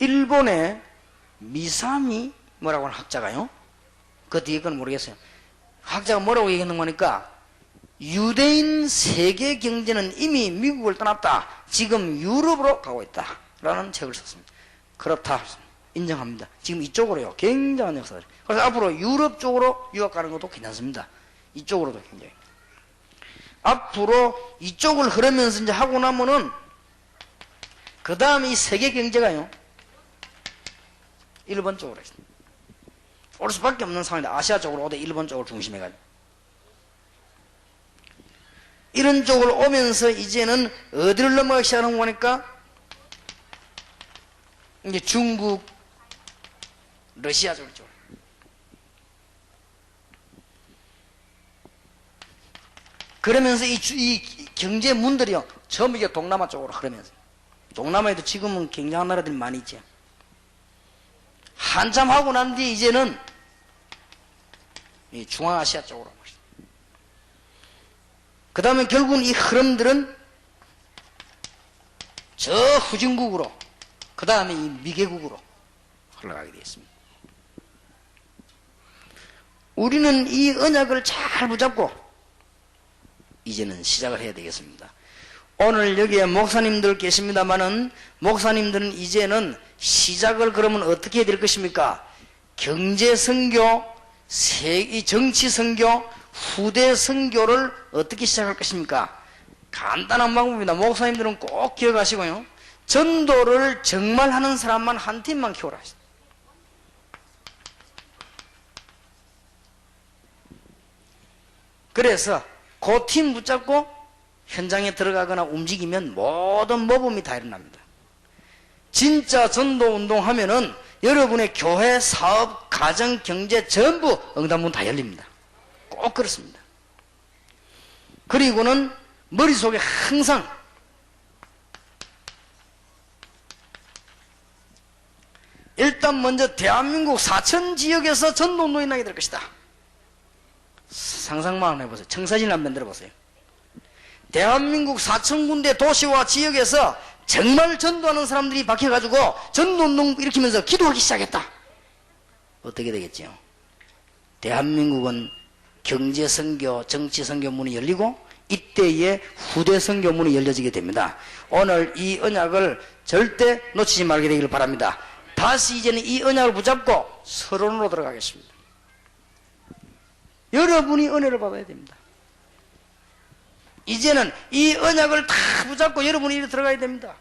일본의 미사미 뭐라고 하는 학자가요. 그 뒤에 건 모르겠어요. 학자가 뭐라고 얘기하는 거니까 유대인 세계 경제는 이미 미국을 떠났다. 지금 유럽으로 가고 있다. 라는 책을 썼습니다. 그렇다. 인정합니다. 지금 이쪽으로요. 굉장한 역사들. 그래서 앞으로 유럽 쪽으로 유학 가는 것도 괜찮습니다. 이쪽으로도 굉장히. 앞으로 이쪽을 흐르면서 이제 하고 나면은 그 다음에 이 세계 경제가요. 일본 쪽으로 있습니다. 올 수밖에 없는 상황인데 아시아 쪽으로 오되 일본 쪽을 중심해가지고. 이런 쪽으로 오면서 이제는 어디를 넘어가기 시작하는 거니까 이제 중국, 러시아 쪽으로. 그러면서 이 경제 문들이요. 전부 이게 동남아 쪽으로 흐르면서. 동남아에도 지금은 굉장한 나라들이 많이 있죠. 한참 하고 난 뒤에 이제는 이 중앙아시아 쪽으로. 그 다음에 결국은 이 흐름들은 저 후진국으로, 그 다음에 이 미개국으로 흘러가게 되어 있습니다. 우리는 이 언약을 잘 붙잡고 이제는 시작을 해야 되겠습니다. 오늘 여기에 목사님들 계십니다마는 목사님들은 이제는 시작을 그러면 어떻게 해야 될 것입니까? 경제 선교, 정치 선교, 후대 선교를 어떻게 시작할 것입니까? 간단한 방법입니다. 목사님들은 꼭 기억하시고요. 전도를 정말 하는 사람만 한 팀만 키워라. 그래서 그 팀 붙잡고 현장에 들어가거나 움직이면 모든 모범이 다 일어납니다. 진짜 전도 운동하면은 여러분의 교회, 사업, 가정, 경제 전부 응답문 다 열립니다. 꼭 그렇습니다. 그리고는 머릿속에 항상 일단 먼저 대한민국 4천 지역에서 전도 운동이 나게 될 것이다. 상상만 해보세요. 청사진 한번 만들어 보세요. 대한민국 4천 군데 도시와 지역에서 정말 전도하는 사람들이 박혀가지고 전도운동 일으키면서 기도하기 시작했다. 어떻게 되겠지요? 대한민국은 경제 선교, 정치 선교 문이 열리고 이때에 후대 선교 문이 열려지게 됩니다. 오늘 이 언약을 절대 놓치지 말게 되기를 바랍니다. 다시 이제는 이 언약을 붙잡고 서론으로 들어가겠습니다. 여러분이 은혜를 받아야 됩니다. 이제는 이 언약을 다 붙잡고 여러분이 이리 들어가야 됩니다.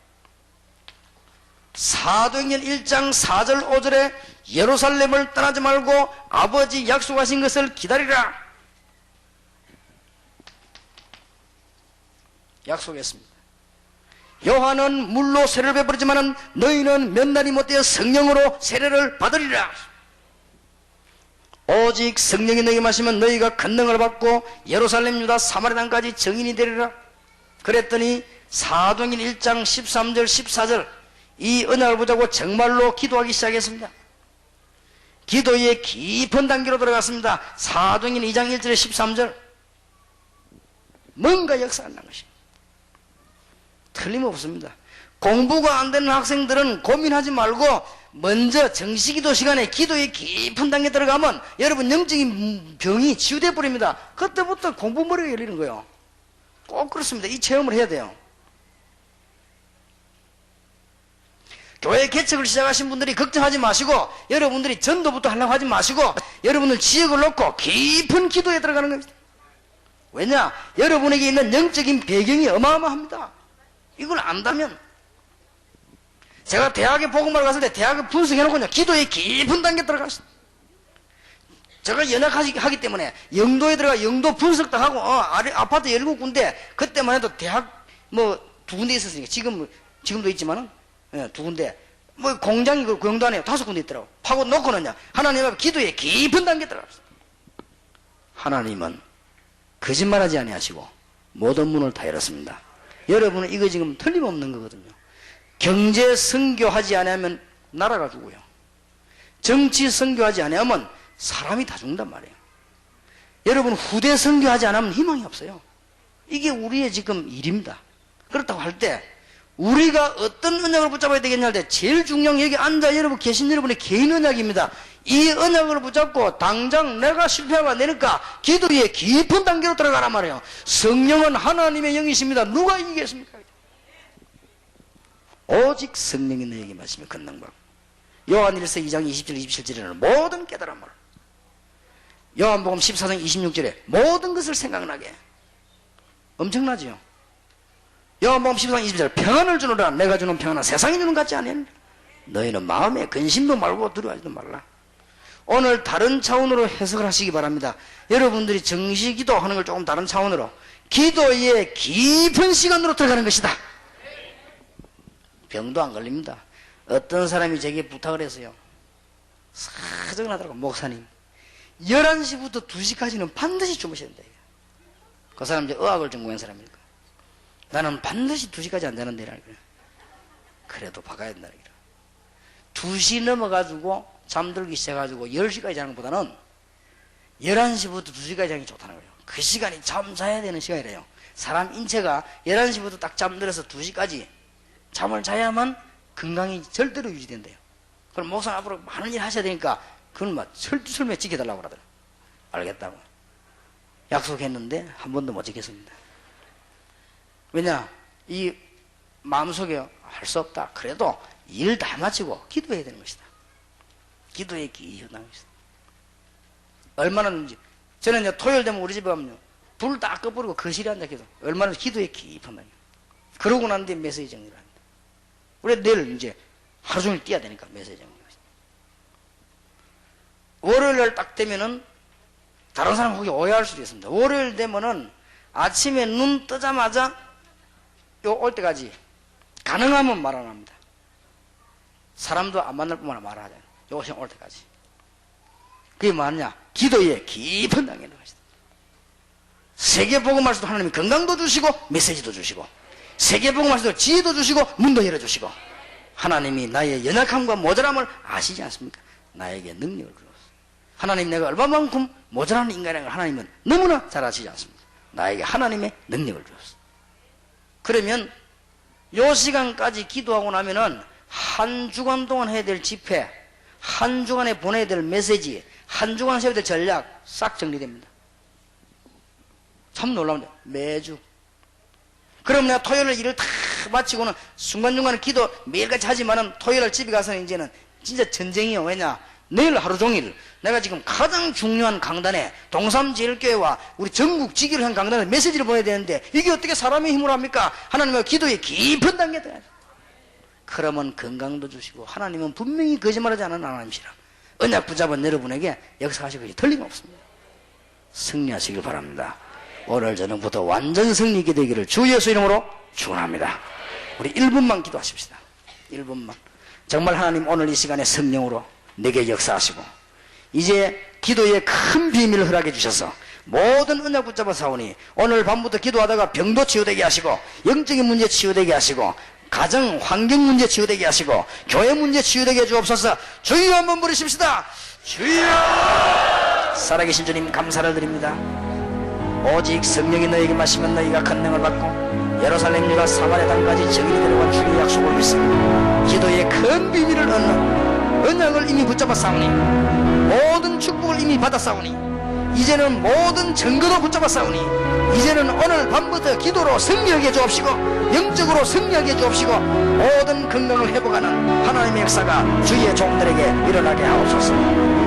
사도행전 1장 4절 5절에 예루살렘을 떠나지 말고 아버지 약속하신 것을 기다리라 약속했습니다. 요한은 물로 세례를 베풀었지만 너희는 몇 날이 못되어 성령으로 세례를 받으리라. 오직 성령이 너희에게 마시면 너희가 권능을 받고 예루살렘 유다 사마리아 땅까지 증인이 되리라. 그랬더니 사도행전 1장 13절 14절 이 언약을 붙잡고 정말로 기도하기 시작했습니다. 기도의 깊은 단계로 들어갔습니다. 사도행전 2장 1절에 13절 뭔가 역사가 난 것입니다. 틀림없습니다. 공부가 안 되는 학생들은 고민하지 말고 먼저 정시기도 시간에 기도의 깊은 단계에 들어가면 여러분 영적인 병이 치유돼 버립니다. 그때부터 공부 머리가 열리는 거예요. 꼭 그렇습니다. 이 체험을 해야 돼요. 교회 개척을 시작하신 분들이 걱정하지 마시고 여러분들이 전도부터 하려고 하지 마시고 여러분들 지역을 놓고 깊은 기도에 들어가는 겁니다. 왜냐? 여러분에게 있는 영적인 배경이 어마어마합니다. 이걸 안다면 제가 대학에 복음을 갔을 때 대학을 분석해놓고 기도의 깊은 단계에 들어갔어요. 제가 연락하기 때문에 영도에 들어가 영도 분석도 하고 아파트 17군데 그때만 해도 대학 뭐 2군데 있었으니까 지금도 있지만은 두 군데 뭐 공장이 그 영도 안에 5군데 있더라고. 파고 놓고는요 하나님 앞에 기도의 깊은 단계에 들어갔어요. 하나님은 거짓말하지 아니하시고 모든 문을 다 열었습니다. 여러분은 이거 지금 틀림없는 거거든요. 경제 선교하지 않으면 나라가 죽고요. 정치 선교하지 않으면 사람이 다 죽는단 말이에요. 여러분 후대 선교하지 않으면 희망이 없어요. 이게 우리의 지금 일입니다. 그렇다고 할 때 우리가 어떤 언약을 붙잡아야 되겠냐 할 때 제일 중요한 여기 앉아 여러분 계신 여러분의 개인 언약입니다. 이 언약을 붙잡고 당장 내가 실패하고 안 되니까 기도의 깊은 단계로 들어가란 말이에요. 성령은 하나님의 영이십니다. 누가 이기겠습니까? 오직 성령이 너에게 마시며 권능받고 요한 1서 2장 20절 27절에는 모든 깨달은 말 요한복음 14장 26절에 모든 것을 생각나게 엄청나지요. 요한복음 14장 20절 평안을 주노라 내가 주는 평안은 세상이 주는 것 같지 않으니 너희는 마음에 근심도 말고 두려워하지도 말라. 오늘 다른 차원으로 해석을 하시기 바랍니다. 여러분들이 정시기도 하는 걸 조금 다른 차원으로 기도의 깊은 시간으로 들어가는 것이다. 병도 안 걸립니다. 어떤 사람이 제게 부탁을 했어요. 사정을 하더라고. 목사님 11시부터 2시까지는 반드시 주무셔야 된다. 그 사람 이제 의학을 전공한 사람이니까 나는 반드시 2시까지 안 자는데 이라 그래. 그래도 박아야 된다. 2시 넘어가지고 잠들기 시작해가지고 10시까지 자는 것보다는 11시부터 2시까지 자는 게 좋다는 거예요. 그 시간이 잠 자야 되는 시간이래요. 사람 인체가 11시부터 딱 잠들어서 2시까지 잠을 자야만 건강이 절대로 유지된대요. 그럼 목사 앞으로 많은 일 하셔야 되니까 그건 막 철두철미에 지켜달라고 그러더라. 알겠다고. 약속했는데 한 번도 못 지켰습니다. 왜냐? 이 마음속에 할 수 없다. 그래도 일 다 마치고 기도해야 되는 것이다. 기도의 깊은 것이다. 얼마나 저는 이제 토요일 되면 우리 집에 가면요 불 다 꺼버리고 거실에 앉아 기도. 얼마나 기도의 깊은 단계. 그러고 난 뒤에 메시지 정리를 합니다. 우리 내일 이제 하루 종일 뛰어야 되니까 메시지 정리를 합니다. 월요일 딱 되면은 다른 사람 거기 오해할 수도 있습니다. 월요일 되면은 아침에 눈 뜨자마자 요 올 때까지 가능하면 말 안 합니다. 사람도 안 만날 뿐만 아니라 말하잖아요. 요 시간 올 때까지. 그게 뭐냐? 기도의 깊은 단계인 것이다. 세계복음할 수도 하나님이 건강도 주시고 메시지도 주시고 세계복음할 수도 지혜도 주시고 문도 열어주시고 하나님이 나의 연약함과 모자람을 아시지 않습니까? 나에게 능력을 주셨어. 하나님 내가 얼마만큼 모자란 인간인 걸 하나님은 너무나 잘 아시지 않습니까? 나에게 하나님의 능력을 주셨어. 그러면 요 시간까지 기도하고 나면은 한 주간 동안 해야 될 집회, 한 주간에 보내야 될 메시지, 한 주간 세워야 될 전략 싹 정리됩니다. 참 놀라운데 매주. 그럼 내가 토요일 일을 다 마치고는 중간중간에 기도 매일같이 하지만은 토요일 집에 가서는 이제는 진짜 전쟁이요. 왜냐? 내일 하루 종일 내가 지금 가장 중요한 강단에 동삼제일교회와 우리 전국 지기를 한 강단에 메시지를 보내야 되는데 이게 어떻게 사람의 힘으로 합니까? 하나님의 기도의 깊은 단계에 들어가야 돼. 그러면 건강도 주시고 하나님은 분명히 거짓말하지 않은 하나님이시라. 언약 붙잡은 여러분에게 역사하실 것이 틀림없습니다. 승리하시길 바랍니다. 오늘 저녁부터 완전 승리가 되기를 주 예수 이름으로 축원합니다. 우리 1분만 기도하십시다. 1분만. 정말 하나님 오늘 이 시간에 성령으로 내게 역사하시고 이제 기도의 큰 비밀을 허락해 주셔서 모든 언약 붙잡아 사오니 오늘 밤부터 기도하다가 병도 치유되게 하시고 영적인 문제 치유되게 하시고 가정 환경 문제 치유되게 하시고 교회 문제 치유되게 해주옵소서. 주여 한번 부르십시다. 주여. 살아계신 주님 감사를 드립니다. 오직 성령이 너에게 마시면 너희가 권능을 받고 예루살렘과 사마리아 땅까지 증인이 되려고 주의 약속을 믿습니다. 기도의 큰 비밀을 얻는 언약을 이미 붙잡아 싸우니 모든 축복을 이미 받아 싸우니 이제는 모든 증거도 붙잡아 싸우니 이제는 오늘 밤부터 기도로 승리하게 해주옵시고 영적으로 승리하게 해주옵시고 모든 건강을 회복하는 하나님의 역사가 주의 종들에게 일어나게 하옵소서.